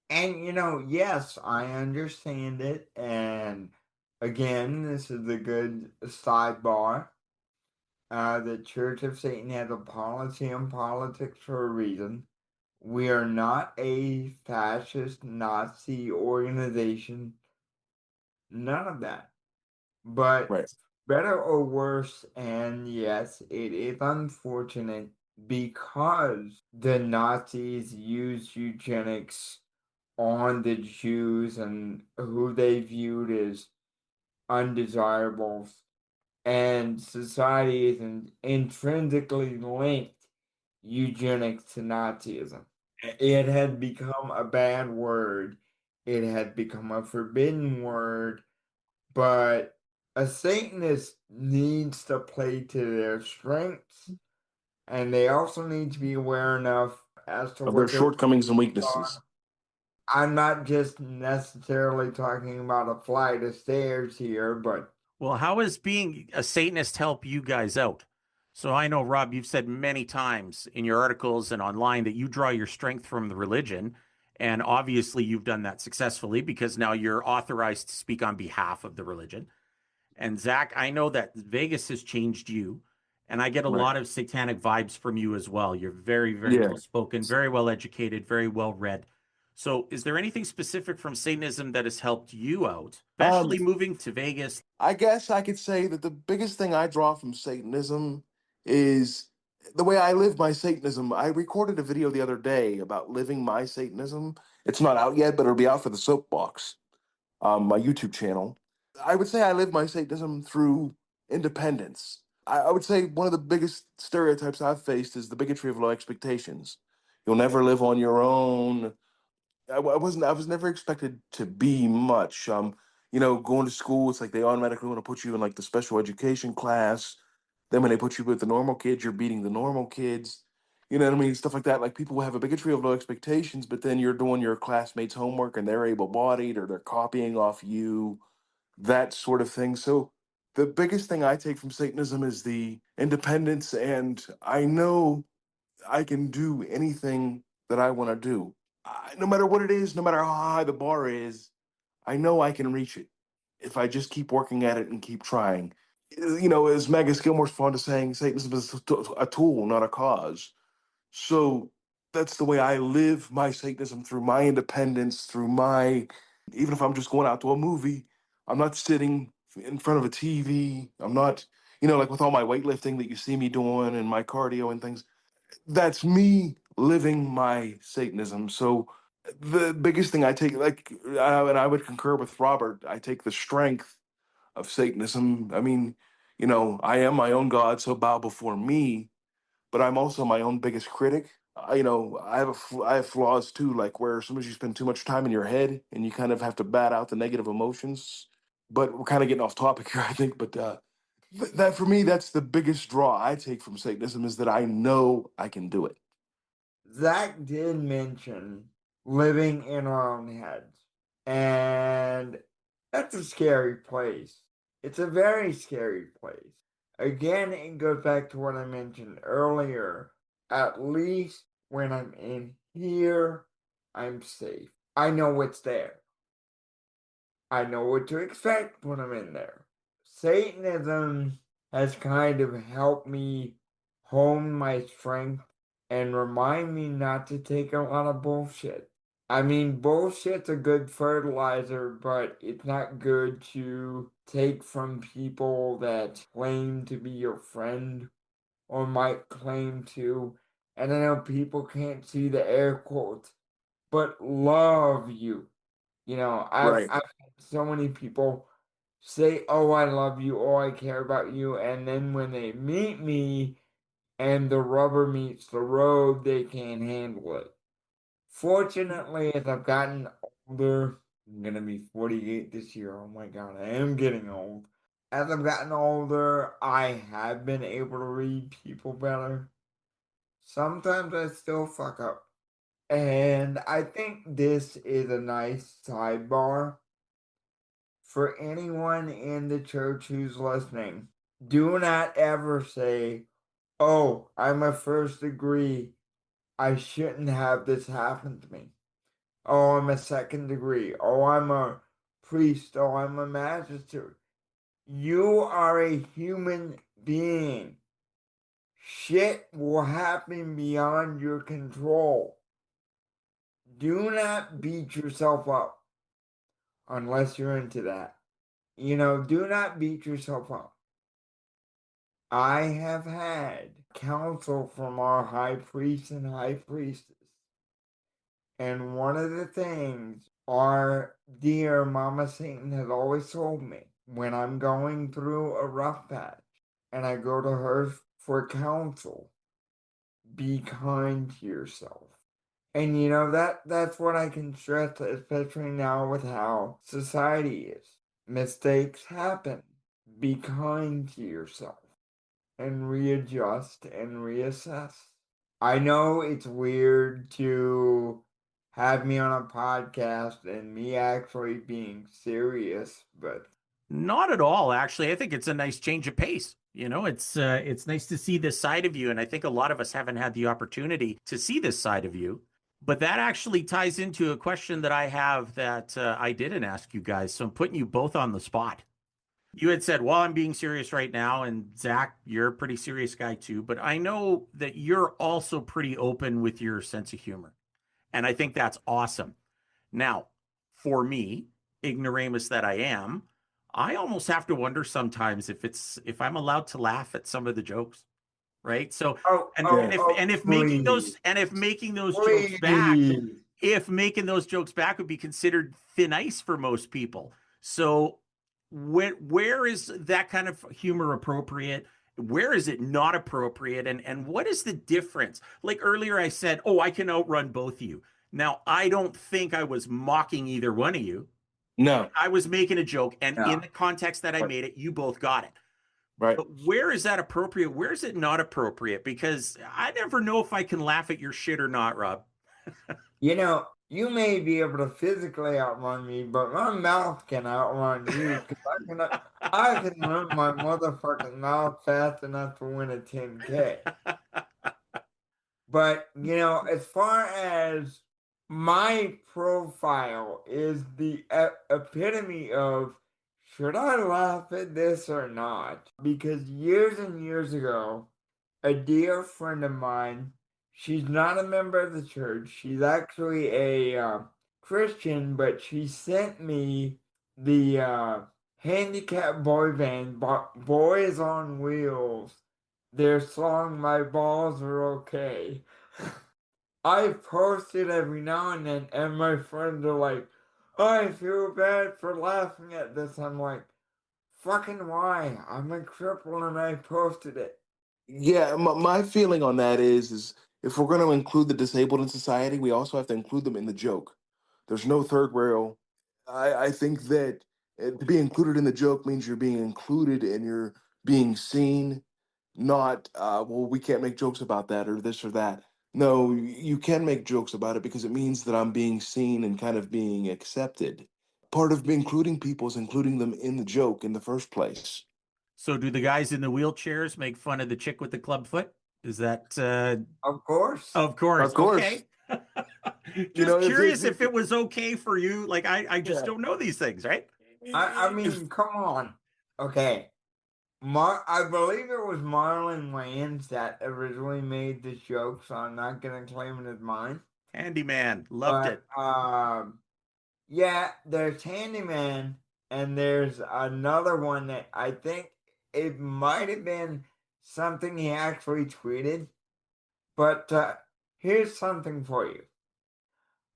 And yes, I understand it. And again, this is a good sidebar. The Church of Satan has a policy on politics for a reason. We are not a fascist Nazi organization. None of that. But Right. better or worse, and yes, it is unfortunate because the Nazis used eugenics on the Jews and who they viewed as undesirables, and society is intrinsically linked eugenics to Nazism. It had become a bad word. It had become a forbidden word, but a Satanist needs to play to their strengths, and they also need to be aware enough as to Of their what their shortcomings and weaknesses weaknesses. are. I'm not just necessarily talking about a flight of stairs here, but Well, how is being a Satanist help you guys out? So I know, Rob, you've said many times in your articles and online that you draw your strength from the religion. And obviously, you've done that successfully because now you're authorized to speak on behalf of the religion. And Zach, I know that Vegas has changed you, and I get a Right. lot of satanic vibes from you as well. You're very, very Yeah. well spoken, very well educated, very well read. So, is there anything specific from Satanism that has helped you out, Um, especially moving to Vegas? I guess I could say that the biggest thing I draw from Satanism is the way I live my Satanism. I recorded a video the other day about living my Satanism. It's not out yet, but it'll be out for the Soapbox, my YouTube channel. I would say I live my Satanism through independence. I would say one of the biggest stereotypes I've faced is the bigotry of low expectations. You'll never live on your own. I was never expected to be much. Going to school, it's like they automatically want to put you in like the special education class. Then when they put you with the normal kids, you're beating the normal kids. You know what I mean? Stuff like that. Like people have a bigotry of low expectations, but then you're doing your classmates' homework and they're able-bodied or they're copying off you, that sort of thing. So the biggest thing I take from Satanism is the independence, and I know I can do anything that I want to do. No matter what it is, no matter how high the bar is, I know I can reach it if I just keep working at it and keep trying. As Magus Gilmore's fond of saying, Satanism is a tool, not a cause. So that's the way I live my Satanism, through my independence, even if I'm just going out to a movie, I'm not sitting in front of a TV. I'm not, like with all my weightlifting that you see me doing and my cardio and things, that's me living my Satanism. So the biggest thing I take, and I would concur with Robert, I take the strength of Satanism. I mean, I am my own God, so bow before me, but I'm also my own biggest critic. I have flaws too, like where sometimes you spend too much time in your head and you kind of have to bat out the negative emotions. But we're kind of getting off topic here, I think. But that for me, that's the biggest draw I take from Satanism, is that I know I can do it. Zach did mention living in our own heads. And that's a scary place. It's a very scary place. Again, it goes back to what I mentioned earlier. At least when I'm in here, I'm safe. I know it's there. I know what to expect when I'm in there. Satanism has kind of helped me hone my strength and remind me not to take a lot of bullshit. I mean, bullshit's a good fertilizer, but it's not good to take from people that claim to be your friend or might claim to. And I know people can't see the air quotes, but love you. You know, Right. I've had so many people say, "Oh, I love you," "Oh, I care about you," and then when they meet me and the rubber meets the road, they can't handle it. Fortunately, as I've gotten older, I'm gonna be 48 this year. Oh my God, I am getting old. As I've gotten older, I have been able to read people better. Sometimes I still fuck up. And I think this is a nice sidebar for anyone in the church who's listening. Do not ever say, "Oh, I'm a first degree. I shouldn't have this happen to me. Oh, I'm a second degree. Oh, I'm a priest. Oh, I'm a magistrate." You are a human being. Shit will happen beyond your control. Do not beat yourself up unless you're into that. You know, do not beat yourself up. I have had counsel from our high priest and high priestess. And one of the things our dear Mama Satan has always told me when I'm going through a rough patch and I go to her for counsel, be kind to yourself. And you know that's what I can stress, especially now with how society is. Mistakes happen. Be kind to yourself and readjust and reassess. I know it's weird to have me on a podcast and me actually being serious, but Not at all, actually. I think it's a nice change of pace. You know, it's nice to see this side of you, and I think a lot of us haven't had the opportunity to see this side of you. But that actually ties into a question that I have that I didn't ask you guys. So I'm putting you both on the spot. You had said, "Well, I'm being serious right now," and Zach, you're a pretty serious guy too. But I know that you're also pretty open with your sense of humor, and I think that's awesome. Now, for me, ignoramus that I am, I almost have to wonder sometimes if I'm allowed to laugh at some of the jokes, right? So, oh, and oh, and if oh, and if making please, those and if making those jokes back, please. if making those jokes back would be considered thin ice for most people. So, where is that kind of humor appropriate? Where is it not appropriate? And what is the difference? Like earlier, I said, "Oh, I can outrun both of you." Now, I don't think I was mocking either one of you. No. I was making a joke, and in Yeah. the context that I Right. made it, you both got it. Right. But where is that appropriate? Where is it not appropriate? Because I never know if I can laugh at your shit or not, Rob. You know, you may be able to physically outrun me, but my mouth can outrun you because I can run my motherfucking mouth fast enough to win a 10K. But, you know, as far as my profile is the epitome of should I laugh at this or not? Because years and years ago, a dear friend of mine, she's not a member of the church, she's actually a Christian, but she sent me the handicapped boy band, Boys on Wheels, their song "My Balls Are Okay." I post it every now and then, and my friends are like, "I feel bad for laughing at this." I'm like, fucking why? I'm a cripple and I posted it. Yeah, my feeling on that is if we're going to include the disabled in society, we also have to include them in the joke. There's no third rail. I think that to be included in the joke means you're being included and you're being seen, not, well, we can't make jokes about that or this or that. No, you can make jokes about it because it means that I'm being seen and kind of being accepted. Part of including people is including them in the joke in the first place. So, do the guys in the wheelchairs make fun of the chick with the club foot? Is that, Of course. of course, Of course, okay. you Just know, curious if it was okay for you. Like, I just yeah. don't know these things, right? I mean, come on. Okay. I believe it was Marlon Wayans that originally made this joke, so I'm not gonna claim it as mine. Handyman, loved But it. yeah, there's Handyman, and there's another one that I think it might have been something he actually tweeted. But here's something for you: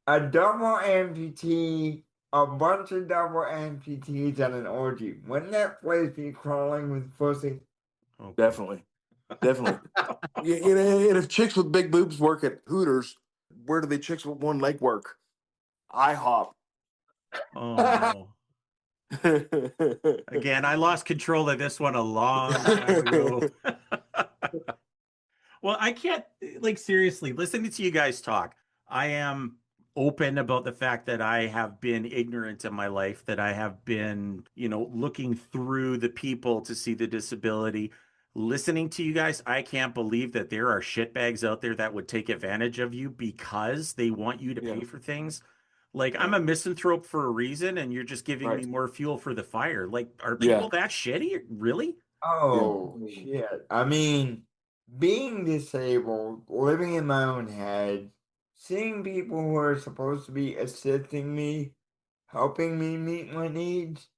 a double amputee, a bunch of double amputees at an orgy. Wouldn't that place be crawling with pussy? Okay. Definitely, definitely. And if chicks with big boobs work at Hooters, where do the chicks with one leg work? IHOP. Oh no. Again, I lost control of this one a long time ago. Well, I can't, like, seriously, listening to you guys talk, I am open about the fact that I have been ignorant in my life, that I have been, looking through the people to see the disability. Listening to you guys, I can't believe that there are shitbags out there that would take advantage of you because they want you to Yeah, pay for things. Like, I'm yeah, a misanthrope for a reason, and you're just giving me right. more fuel for the fire. Like, are Yeah, people that shitty? Really? yeah. Oh shit. I mean, being disabled, living in my own head, seeing people who are supposed to be assisting me, helping me meet my needs.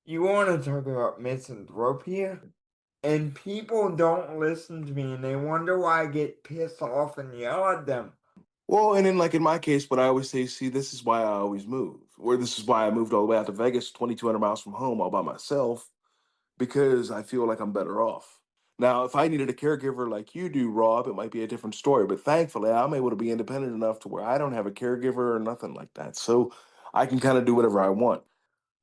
You want to talk about misanthropia? And people don't listen to me and they wonder why I get pissed off and yell at them. Well, and then like in my case, what I always say, see, this is why I always move. Or this is why I moved all the way out to Vegas, 2,200 miles from home, all by myself, because I feel like I'm better off. Now, if I needed a caregiver like you do, Rob, it might be a different story. But thankfully, I'm able to be independent enough to where I don't have a caregiver or nothing like that. So I can kind of do whatever I want.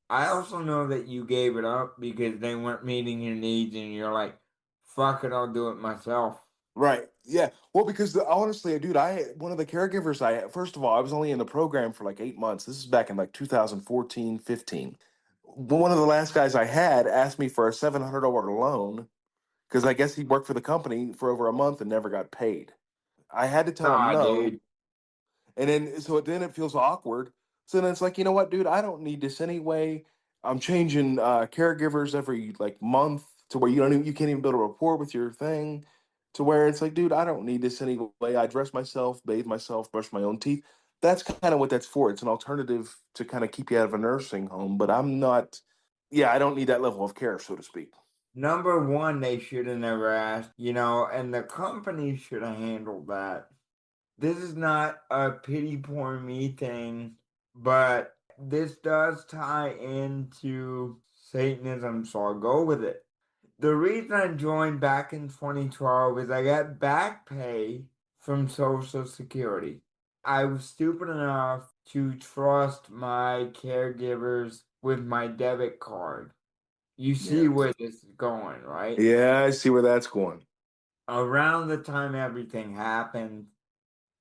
I also know that you gave it up because they weren't meeting your needs and you're like, fuck it, I'll do it myself. Right. Yeah. Well, because honestly, dude, one of the caregivers first of all, I was only in the program for like 8 months. This is back in like 2014, 15. One of the last guys I had asked me for a $700 loan because I guess he worked for the company for over a month and never got paid. I had to tell him Nah, no. dude. And then it feels awkward. So then it's like, you know what, dude, I don't need this anyway. I'm changing caregivers every like month to where you can't even build a rapport with your thing, to where it's like, dude, I don't need this anyway. I dress myself, bathe myself, brush my own teeth. That's kind of what that's for. It's an alternative to kind of keep you out of a nursing home, but I'm not, yeah, I don't need that level of care, so to speak. Number one, they should have never asked, and the company should have handled that. This is not a pity poor me thing, but this does tie into Satanism, so I'll go with it. The reason I joined back in 2012 is I got back pay from Social Security. I was stupid enough to trust my caregivers with my debit card. You see Yeah. where this is going, right? Yeah, I see where that's going. Around the time everything happened,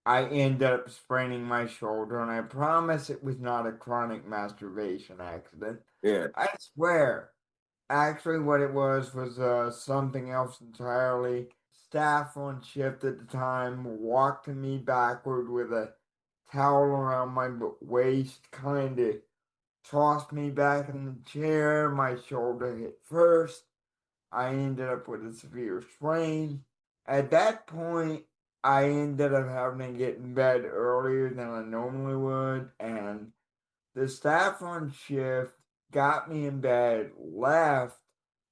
I ended up spraining my shoulder, and I promise it was not a chronic masturbation accident. Yeah. I swear. Actually, what it was something else entirely. Staff on shift at the time walked me backward with a towel around my waist, kind of tossed me back in the chair. My shoulder hit first. I ended up with a severe sprain. At that point, I ended up having to get in bed earlier than I normally would, and the staff on shift got me in bed, left,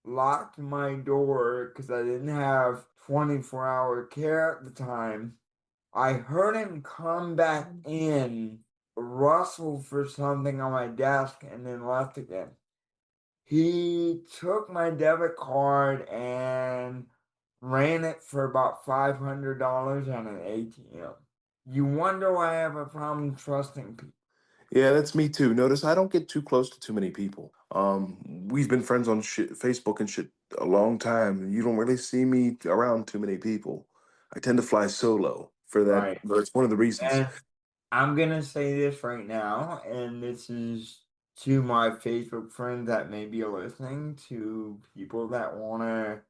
locked my door because I didn't have 24-hour care at the time. I heard him come back in, rustle for something on my desk, and then left again. He took my debit card and ran it for about $500 on an ATM. You wonder why I have a problem trusting people. Yeah, that's me too. Notice I don't get too close to too many people. We've been friends on Facebook and shit a long time. You don't really see me around too many people. I tend to fly solo for that. Right. That's one of the reasons. And I'm gonna say this right now, and this is to my Facebook friends that may be listening, to people that want to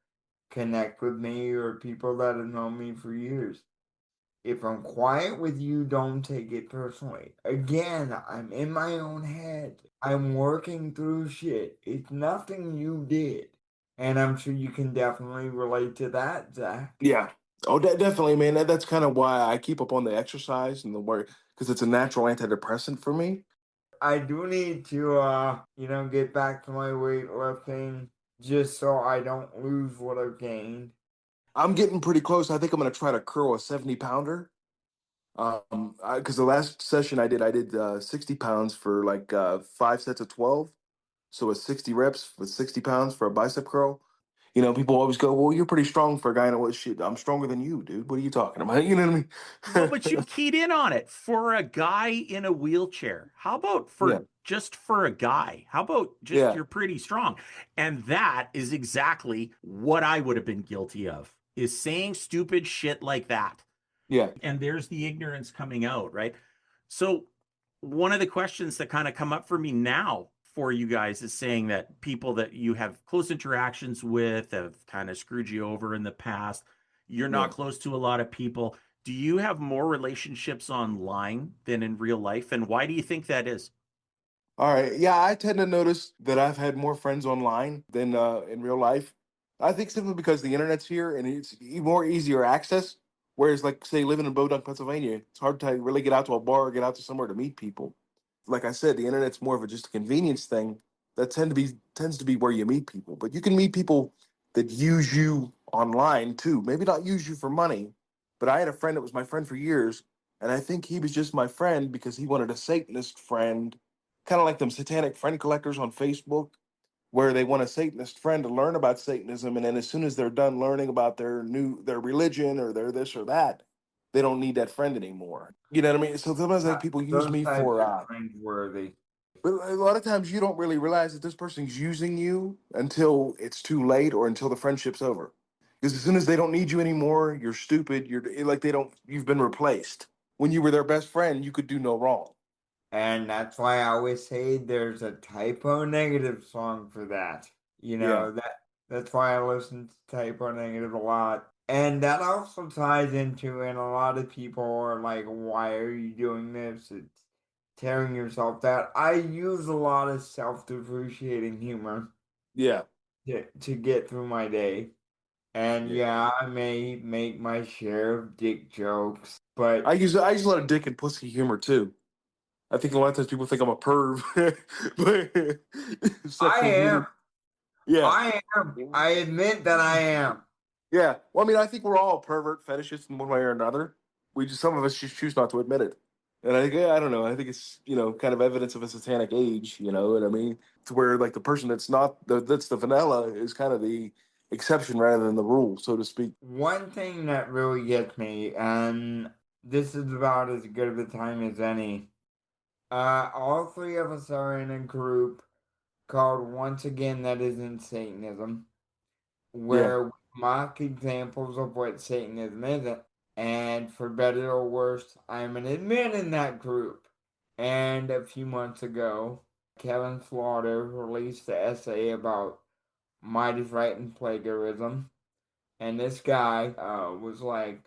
connect with me, or people that have known me for years. If I'm quiet with you, don't take it personally. Again, I'm in my own head. I'm working through shit. It's nothing you did. And I'm sure you can definitely relate to that, Zach. Yeah. Oh, definitely, man. That's kind of why I keep up on the exercise and the work, because it's a natural antidepressant for me. I do need to, get back to my weightlifting just so I don't lose what I've gained. I'm getting pretty close. I think I'm going to try to curl a 70 pounder. Because the last session I did 60 pounds for like 5 sets of 12. So it's 60 reps with 60 pounds for a bicep curl. People always go, well, you're pretty strong for a guy in a what shit. I'm stronger than you, dude. What are you talking about? You know what Well, I but you mean? keyed in on it for a guy in a wheelchair. How about Yeah. for a guy? How about just Yeah. you're pretty strong? And that is exactly what I would have been guilty of, is saying stupid shit like that. Yeah. And there's the ignorance coming out, right? So one of the questions that kind of come up for me now for you guys is saying that people that you have close interactions with have kind of screwed you over in the past. You're Yeah. not close to a lot of people. Do you have more relationships online than in real life? And why do you think that is? All right. Yeah, I tend to notice that I've had more friends online than in real life. I think simply because the internet's here and it's more easier access. Whereas, like, say, living in Bodunk, Pennsylvania, it's hard to really get out to a bar or get out to somewhere to meet people. Like I said, the internet's more of a just a convenience thing that tends to be where you meet people. But you can meet people that use you online too. Maybe not use you for money, but I had a friend that was my friend for years, and I think he was just my friend because he wanted a Satanist friend, kind of like them satanic friend collectors on Facebook, where they want a Satanist friend to learn about Satanism, and then as soon as they're done learning about their religion or their this or that, they don't need that friend anymore. You know what I mean? So sometimes like people use Those me types for are cringeworthy. but a lot of times you don't really realize that this person's using you until it's too late or until the friendship's over. Because as soon as they don't need you anymore, you're stupid. You're like they don't. You've been replaced. When you were their best friend, you could do no wrong. And that's why I always say there's a typo negative song for that. Yeah, That's why I listen to typo negative a lot. And that also ties into, and a lot of people are like, why are you doing this? It's tearing yourself down. I use a lot of self-depreciating humor yeah, to get through my day. And yeah. yeah, I may make my share of dick jokes, I but use I use a lot of dick and pussy humor too. I think a lot of times people think I'm a perv, but I sexual healing. am. Yeah, I am. I admit that I am. yeah. Well, I mean, I think we're all pervert fetishists in one way or another. We just some of us just choose not to admit it. And I think I don't know. I think it's kind of evidence of a satanic age. You know what I mean? To where like the person that's not that's the vanilla is kind of the exception rather than the rule, so to speak. One thing that really gets me, and this is about as good of a time as any. All three of us are in a group called Once Again That Isn't Satanism, Yeah, where we mock examples of what Satanism isn't. And for better or worse, I'm an admin in that group. And a few months ago, Kevin Slaughter released the essay about Midas right and plagiarism. And this guy was like,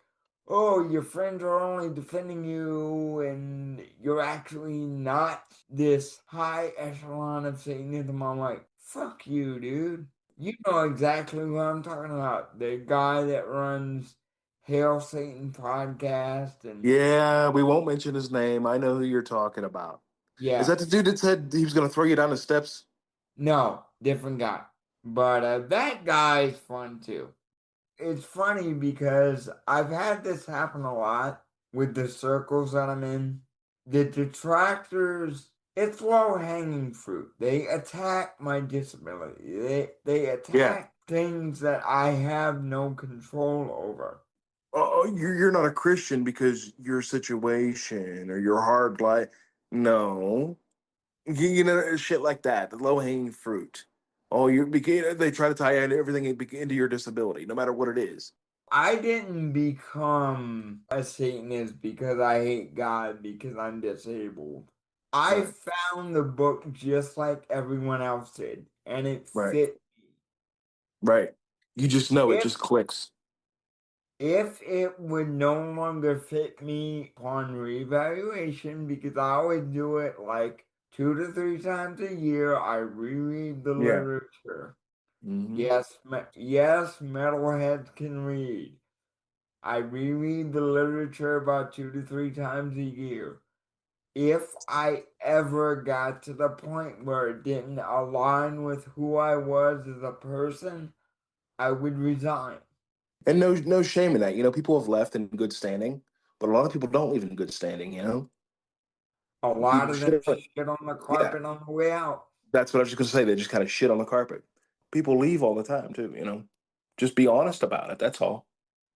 "Oh, your friends are only defending you, and you're actually not this high echelon of Satanism." I'm like, "Fuck you, dude. You know exactly what I'm talking about. The guy that runs Hail Satan podcast, and yeah. We won't mention his name. I know who you're talking about. Is yeah, that the dude that said he was going to throw you down the steps? no, different guy. But that guy's fun too. It's funny because I've had this happen a lot with the circles that I'm in. The detractors, it's low hanging fruit. They attack my disability. They Yeah. attack things that I have no control over. Oh, you're not a Christian because your situation or your hard life. No, shit like that. The low hanging fruit. Oh, they try to tie in everything into your disability, no matter what it is. I didn't become a Satanist because I hate God because I'm disabled. I Right, found the book just like everyone else did, and it right, fit. right. You just know it If just clicks. If it would no longer fit me upon reevaluation, because I always do it like 2 to 3 times a year, I reread the Yeah. literature. Hmm. Yes, metalheads can read. I reread the literature about 2 to 3 times a year. If I ever got to the point where it didn't align with who I was as a person, I would resign. And no shame in that. People have left in good standing, but a lot of people don't leave in good standing. A lot People of them shit. shit on the Yeah, carpet on the way out. that's what I was just gonna say. They just kind of shit on the carpet. People leave all the time too. Just be honest about it. That's all.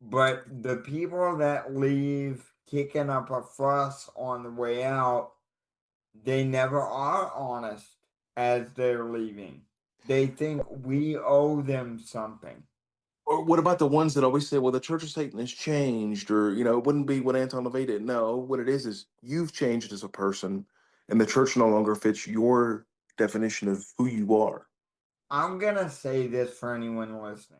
But the people that leave kicking up a fuss on the way out, they never are honest as they're leaving. They think we owe them something. Or what about the ones that always say, "Well, the Church of Satan has changed," or it wouldn't be what Anton LaVey did. No, what it is you've changed as a person, and the church no longer fits your definition of who you are. I'm gonna say this for anyone listening.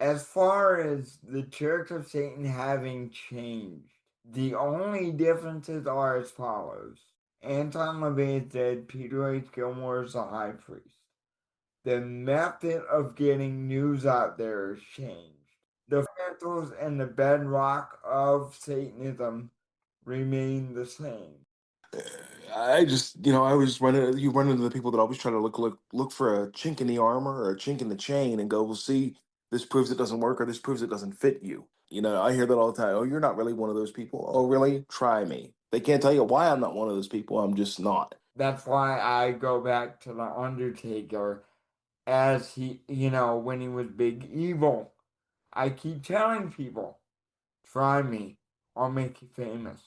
As far as the Church of Satan having changed, the only differences are as follows. Anton LaVey is dead, Peter H. Gilmore is the high priest. The method of getting news out there has changed. The fundamentals and the bedrock of Satanism remain the same. I just, I always run into the people that always try to look for a chink in the armor or a chink in the chain and go, "Well, see, this proves it doesn't work or this proves it doesn't fit you." I hear that all the time. "Oh, you're not really one of those people." "Oh, really? Try me." They can't tell you why I'm not one of those people. I'm just not. That's why I go back to the Undertaker as when he was big evil. I keep telling people, try me, I'll make you famous.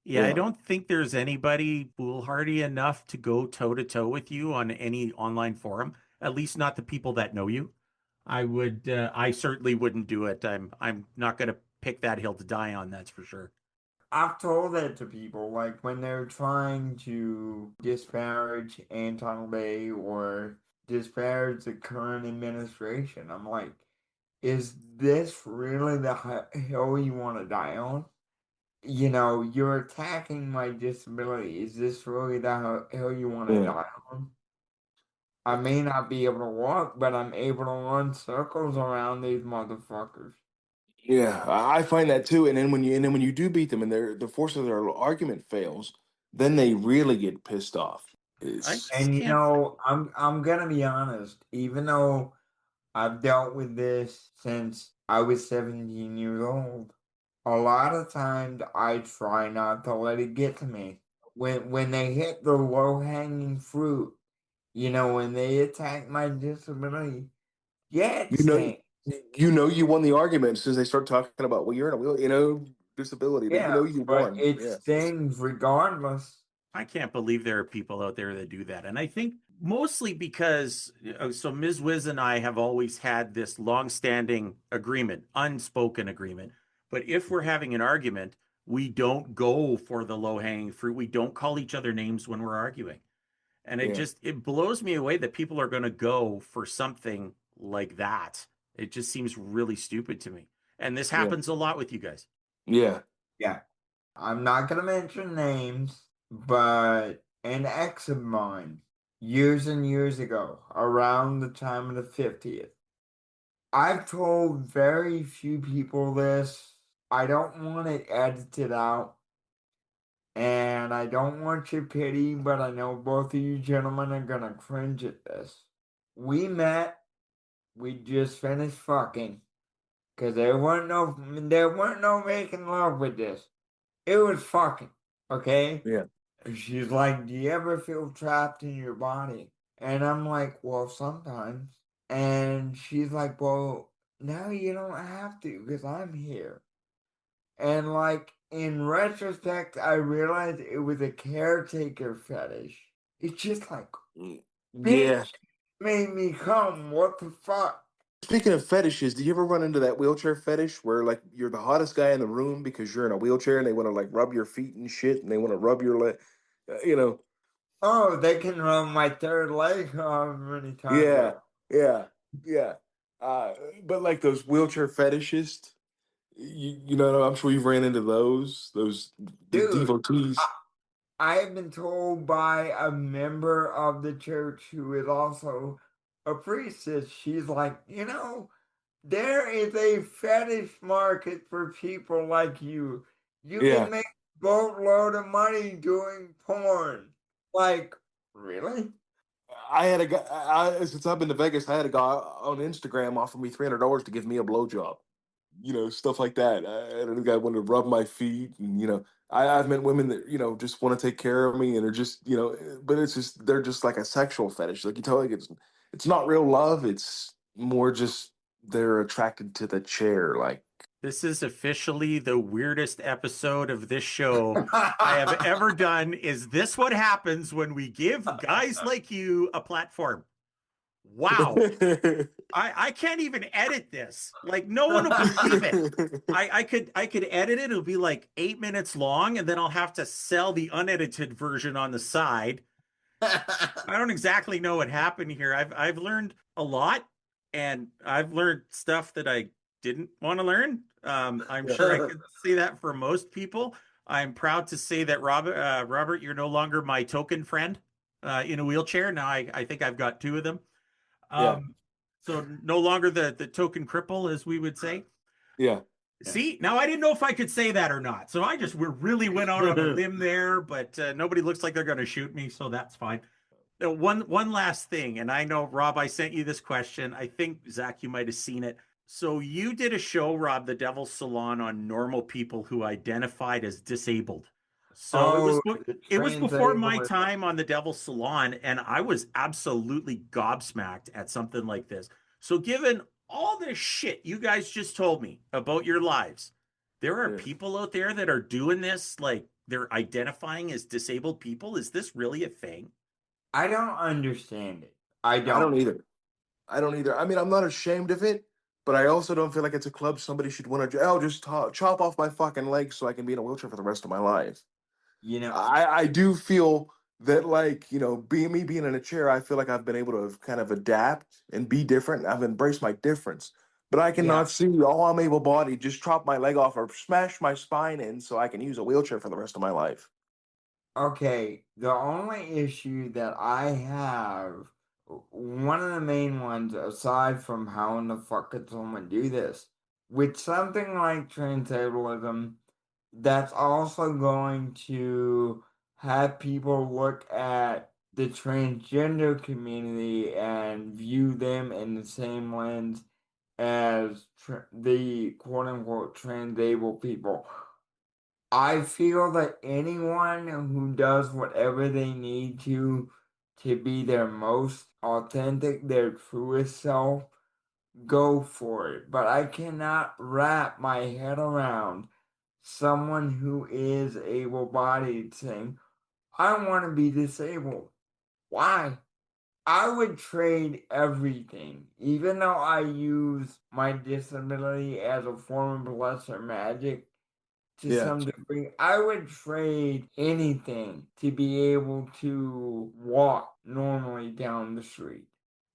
Yeah, I Yeah. don't think there's anybody foolhardy enough to go toe to toe with you on any online forum, at least not the people that know you. I certainly wouldn't do it. I'm not going to pick that hill to die on, that's for sure. I've told that to people, like when they're trying to disparage Anton Bay or disparage the current administration. I'm like, is this really the hill you want to die on? You're attacking my disability. Is this really the hill you want to Yeah. die on? I may not be able to walk, but I'm able to run circles around these motherfuckers. Yeah, I find that too. And then when you do beat them and the force of their argument fails, then they really get pissed off. I It's just And can't. I'm gonna be honest, even though I've dealt with this since I was 17 years old, a lot of times I try not to let it get to me. When they hit the low hanging fruit, when they attack my disability, yeah, it you know stinks. you won the argument as soon as they start talking about, well, you're in a wheel, disability, that Yeah, you but won. it Yeah. stings regardless. I can't believe there are people out there that do that. And I think mostly because, so Ms. Wiz and I have always had this long-standing agreement, unspoken agreement. But if we're having an argument, we don't go for the low-hanging fruit. We don't call each other names when we're arguing. And Yeah. it blows me away that people are going to go for something like that. It just seems really stupid to me. And this Yeah. happens a lot with you guys. Yeah. Yeah. I'm not gonna mention names, but an ex of mine, years and years ago, around the time of the 50th, I've told very few people this. I don't want it edited out, and I don't want your pity, but I know both of you gentlemen are gonna cringe at this. We met, we just finished fucking, because there weren't no making love with this. It was fucking, okay? Yeah. She's like, "Do you ever feel trapped in your body?" And I'm like, "Well, sometimes." And she's like, "Well, now you don't have to because I'm here." And like in retrospect, I realized it was a caretaker fetish. It's just like, Mm, yeah. bitch, made me come. What the fuck? Speaking of fetishes, do you ever run into that wheelchair fetish where like you're the hottest guy in the room because you're in a wheelchair and they want to like rub your feet and shit and they want to rub your leg, you know? Oh, they can run my third leg however many times. Yeah. Yeah. Yeah. Uh, but like those wheelchair fetishists, You know, I'm sure you've ran into those Dude, devotees. I have been told by a member of the church who is also a priestess, she's like, there is a fetish market for people like you. You Yeah, can make a boatload of money doing porn. Like, really? I had a guy. Since I've been to Vegas, I had a guy on Instagram offer me $300 to give me a blowjob. Stuff like that. I had a guy wanted to rub my feet, and I've met women that just want to take care of me, and are just but it's just they're just like a sexual fetish. Like you tell, like it's not real love. It's more just they're attracted to the chair. Like This is officially the weirdest episode of this show I have ever done. Is this what happens when we give guys like you a platform? Wow. I can't even edit this. Like no one will believe it. I could edit it. It'll be like 8 minutes long, and then I'll have to sell the unedited version on the side. I don't exactly know what happened here. I've learned a lot, and I've learned stuff that I didn't want to learn. I'm sure I could say that for most people. I'm proud to say that Robert, you're no longer my token friend in a wheelchair. Now I think I've got two of them. yeah, Um, so no longer the token cripple, as we would say. yeah. See, now I didn't know if I could say that or not. So we really went out on a limb there, but nobody looks like they're going to shoot me, so that's fine. One last thing, and I know Rob, I sent you this question. I think Zach, you might have seen it. So you did a show, Rob, the Devil's Salon, on normal people who identified as disabled. So Oh, the it was train's before my able to. time on the Devil's Salon, and I was absolutely gobsmacked at something like this. So given all this shit you guys just told me about your lives, there are Yeah. people out there that are doing this, like they're identifying as disabled people. Is this really a thing? I don't understand it. I I don't don't. either. I don't either. I mean, I'm not ashamed of it, but I also don't feel like it's a club somebody should want to. Oh, just chop off my fucking legs so I can be in a wheelchair for the rest of my life. You know, I do feel that, like, being in a chair, I feel like I've been able to kind of adapt and be different. I've embraced my difference, but I yeah. cannot see, oh, I'm able bodied, just chop my leg off or smash my spine in so I can use a wheelchair for the rest of my life. Okay, the only issue that I have, one of the main ones, aside from how in the fuck could someone do this, with something like transableism, that's also going to have people look at the transgender community and view them in the same lens as the quote unquote transable people. I feel that anyone who does whatever they need to be their most authentic, their truest self, go for it. But I cannot wrap my head around someone who is able bodied saying, I want to be disabled. Why? I would trade everything, even though I use my disability as a form of lesser magic to Yeah. some degree. I would trade anything to be able to walk normally down the street.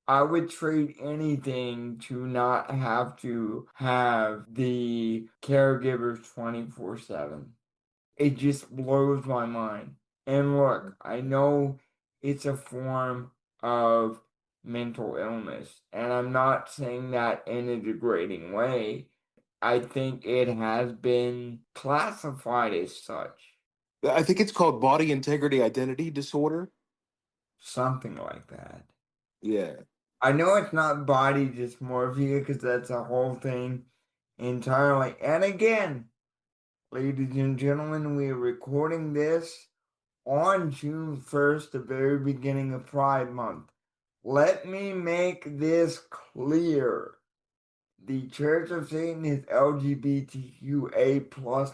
I would trade anything to not have to have the caregivers 24/7. It just blows my mind. And look, I know it's a form of mental illness, and I'm not saying that in a degrading way. I think it has been classified as such, I think it's called body integrity identity disorder. something like that. Yeah. I know it's not body dysmorphia because that's a whole thing entirely. And again, ladies and gentlemen, we are recording this on June 1st, the very beginning of Pride Month. Let me make this clear. The Church of Satan is LGBTQA plus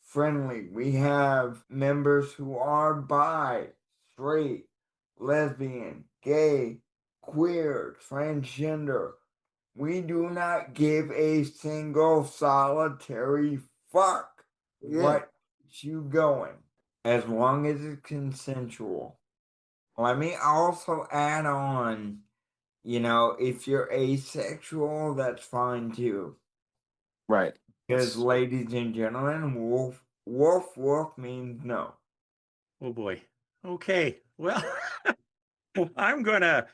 friendly. We have members who are bi, straight, lesbian, gay, queer, transgender. We do not give a single solitary fuck Yeah. what keeps you going, as long as it's consensual. Let me also add on, if you're asexual, that's fine too. Right. Because, ladies and gentlemen, wolf, wolf, wolf means no. Oh boy. Okay. Well, I'm gonna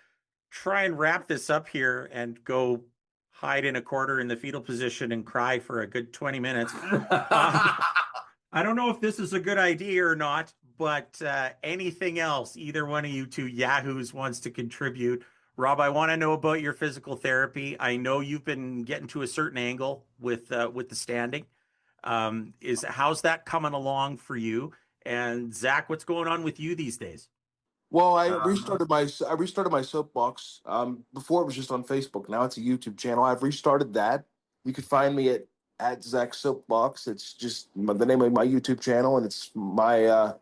try and wrap this up here and go hide in a corner in the fetal position and cry for a good 20 minutes. I don't know if this is a good idea or not, but anything else, either one of you two yahoos wants to contribute. Rob, I want to know about your physical therapy. I know you've been getting to a certain angle with the standing. Is how's that coming along for you? And Zach, what's going on with you these days? Well, Uh, I restarted my soapbox. Before it was just on Facebook. Now it's a YouTube channel. I've restarted that. You can find me at Zach Soapbox. It's just the name of my YouTube channel, and it's my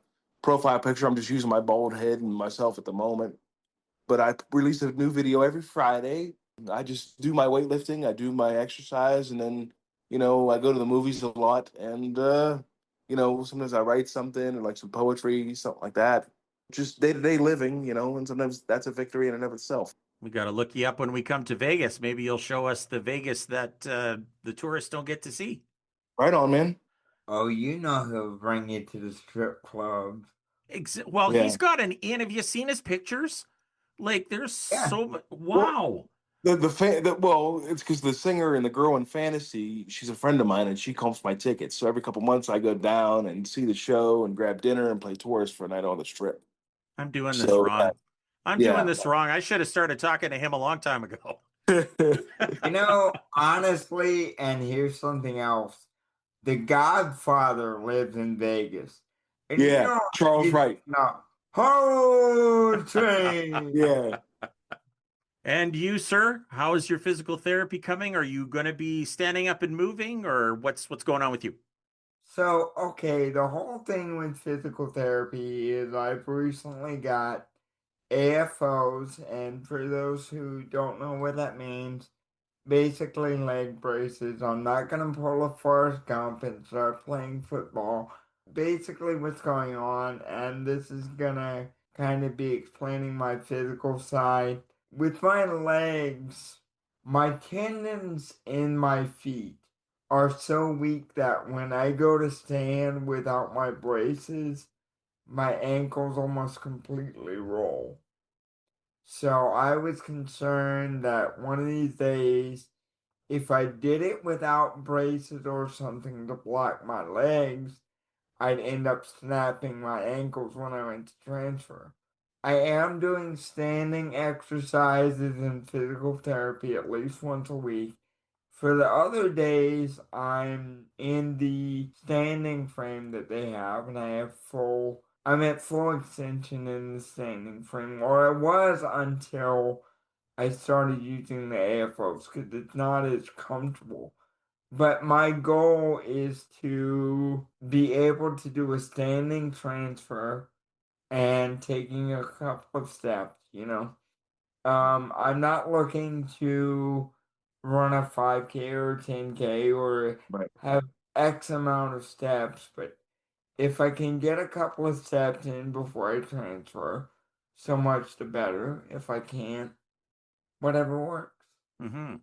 profile picture. I'm just using my bald head and myself at the moment. But I release a new video every Friday. I just do my weightlifting, I do my exercise, and then I go to the movies a lot, and sometimes I write something or like some poetry, something like that. Just day to day living, and sometimes that's a victory in and of itself. We got to look you up when we come to Vegas. Maybe you'll show us the Vegas that the tourists don't get to see. Right on, man. oh, you know he'll bring you to the strip clubs. Well, Yeah. he's got an in. Have you seen his pictures? Like, there's Yeah. so much. Well, Wow. it's because the singer and the girl in Fantasy, she's a friend of mine, and she comps my tickets. So every couple months, I go down and see the show and grab dinner and play tours for a night on the strip. I'm doing this So wrong. I'm doing yeah. this wrong. I should have started talking to him a long time ago. You know, honestly, and here's something else. The Godfather lives in Vegas. And you Yeah, know, Charles he's Wright. not whole train. Yeah. And you, sir, how is your physical therapy coming? Are you going to be standing up and moving, or what's going on with you? So, okay, the whole thing with physical therapy is I've recently got AFOs, and for those who don't know what that means, basically leg braces. I'm not gonna pull a Forrest Gump and start playing football. Basically, what's going on, and this is gonna kind of be explaining my physical side. With my legs, my tendons in my feet are so weak that when I go to stand without my braces, my ankles almost completely roll. So I was concerned that one of these days, if I did it without braces or something to block my legs, I'd end up snapping my ankles when I went to transfer. I am doing standing exercises and physical therapy at least once a week. For the other days, I'm in the standing frame that they have, and I'm at full extension in the standing frame, or I was until I started using the AFOs because it's not as comfortable. But my goal is to be able to do a standing transfer and taking a couple of steps. I'm not looking to run a 5K or 10K or Right. have X amount of steps, but if I can get a couple of steps in before I transfer, so much the better. If I can't, whatever works. Mm-hmm. Yeah.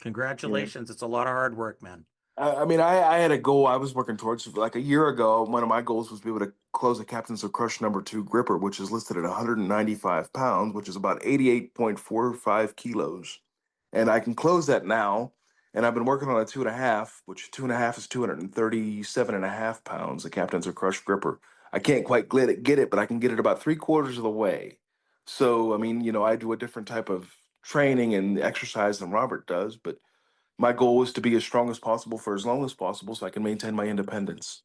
Congratulations. It's a lot of hard work, man. I mean, I had a goal I was working towards. Like a year ago, one of my goals was to be able to close a Captain's of Crush #2 gripper, which is listed at 195 pounds, which is about 88.45 kilos. And I can close that now. And I've been working on a 2.5, which 2.5 is 237.5 pounds, the Captain's of Crush gripper. I can't quite get it, but I can get it about three-quarters of the way. So, I mean, I do a different type of training and exercise than Robert does, but my goal is to be as strong as possible for as long as possible so I can maintain my independence.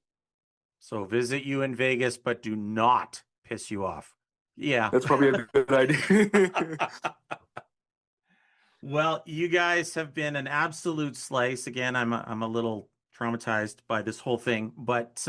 So visit you in Vegas, but do not piss you off. Yeah. That's probably a good idea. Well, you guys have been an absolute slice. Again, I'm a little traumatized by this whole thing, but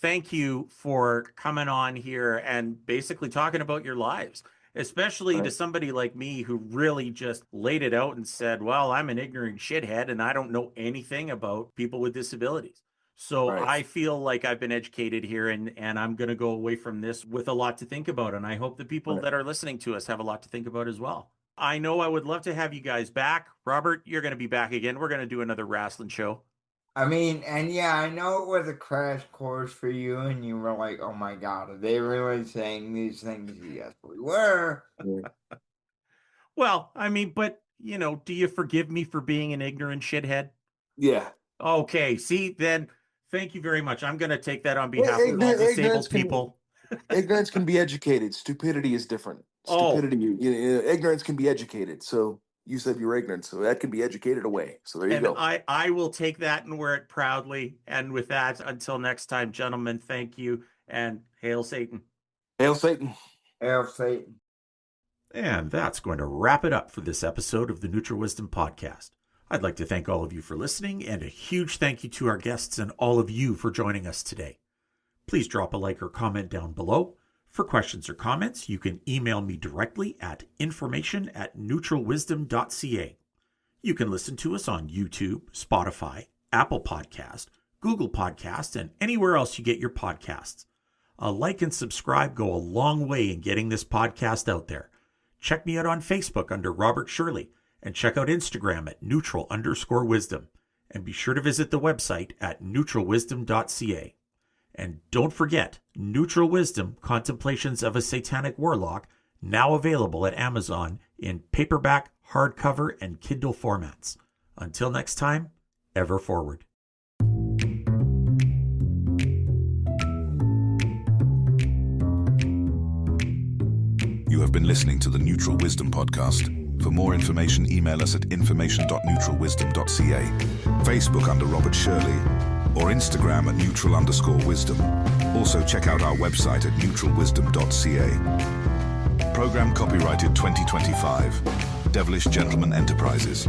thank you for coming on here and basically talking about your lives, especially to Right, somebody like me who really just laid it out and said, "Well, I'm an ignorant shithead and I don't know anything about people with disabilities." So right, I feel like I've been educated here and I'm going to go away from this with a lot to think about. And I hope the people right. that are listening to us have a lot to think about as well. I know I would love to have you guys back. Robert, you're going to be back again. We're going to do another wrestling show. I mean, and yeah, I know it was a crash course for you, and you were like, oh my God, are they really saying these things? Yes, we were. Well, I mean, but, do you forgive me for being an ignorant shithead? Yeah. Okay, see, then thank you very much. I'm going to take that on behalf of all Ignorance disabled can people. ignorance can be educated. Stupidity is different. Oh, Stupidity, ignorance can be educated. So you said you were ignorant, so that can be educated away. So there you and go. I will take that and wear it proudly. And with that, until next time, gentlemen, thank you and hail Satan. Hail Satan. Hail Satan. And that's going to wrap it up for this episode of the Neutral Wisdom Podcast. I'd like to thank all of you for listening, and a huge thank you to our guests and all of you for joining us today. Please drop a like or comment down below. For questions or comments, you can email me directly at information@neutralwisdom.ca. You can listen to us on YouTube, Spotify, Apple Podcast, Google Podcast, and anywhere else you get your podcasts. A like and subscribe go a long way in getting this podcast out there. Check me out on Facebook under Robert Shirley, and check out Instagram at neutral_wisdom. And be sure to visit the website at neutralwisdom.ca. And don't forget, Neutral Wisdom, Contemplations of a Satanic Warlock, now available at Amazon in paperback, hardcover, and Kindle formats. Until next time, ever forward. You have been listening to the Neutral Wisdom Podcast. For more information, email us at information.neutralwisdom.ca, Facebook under Robert Shirley, or Instagram at neutral_wisdom. Also check out our website at neutralwisdom.ca. Program copyrighted 2025. Devilish Gentleman Enterprises.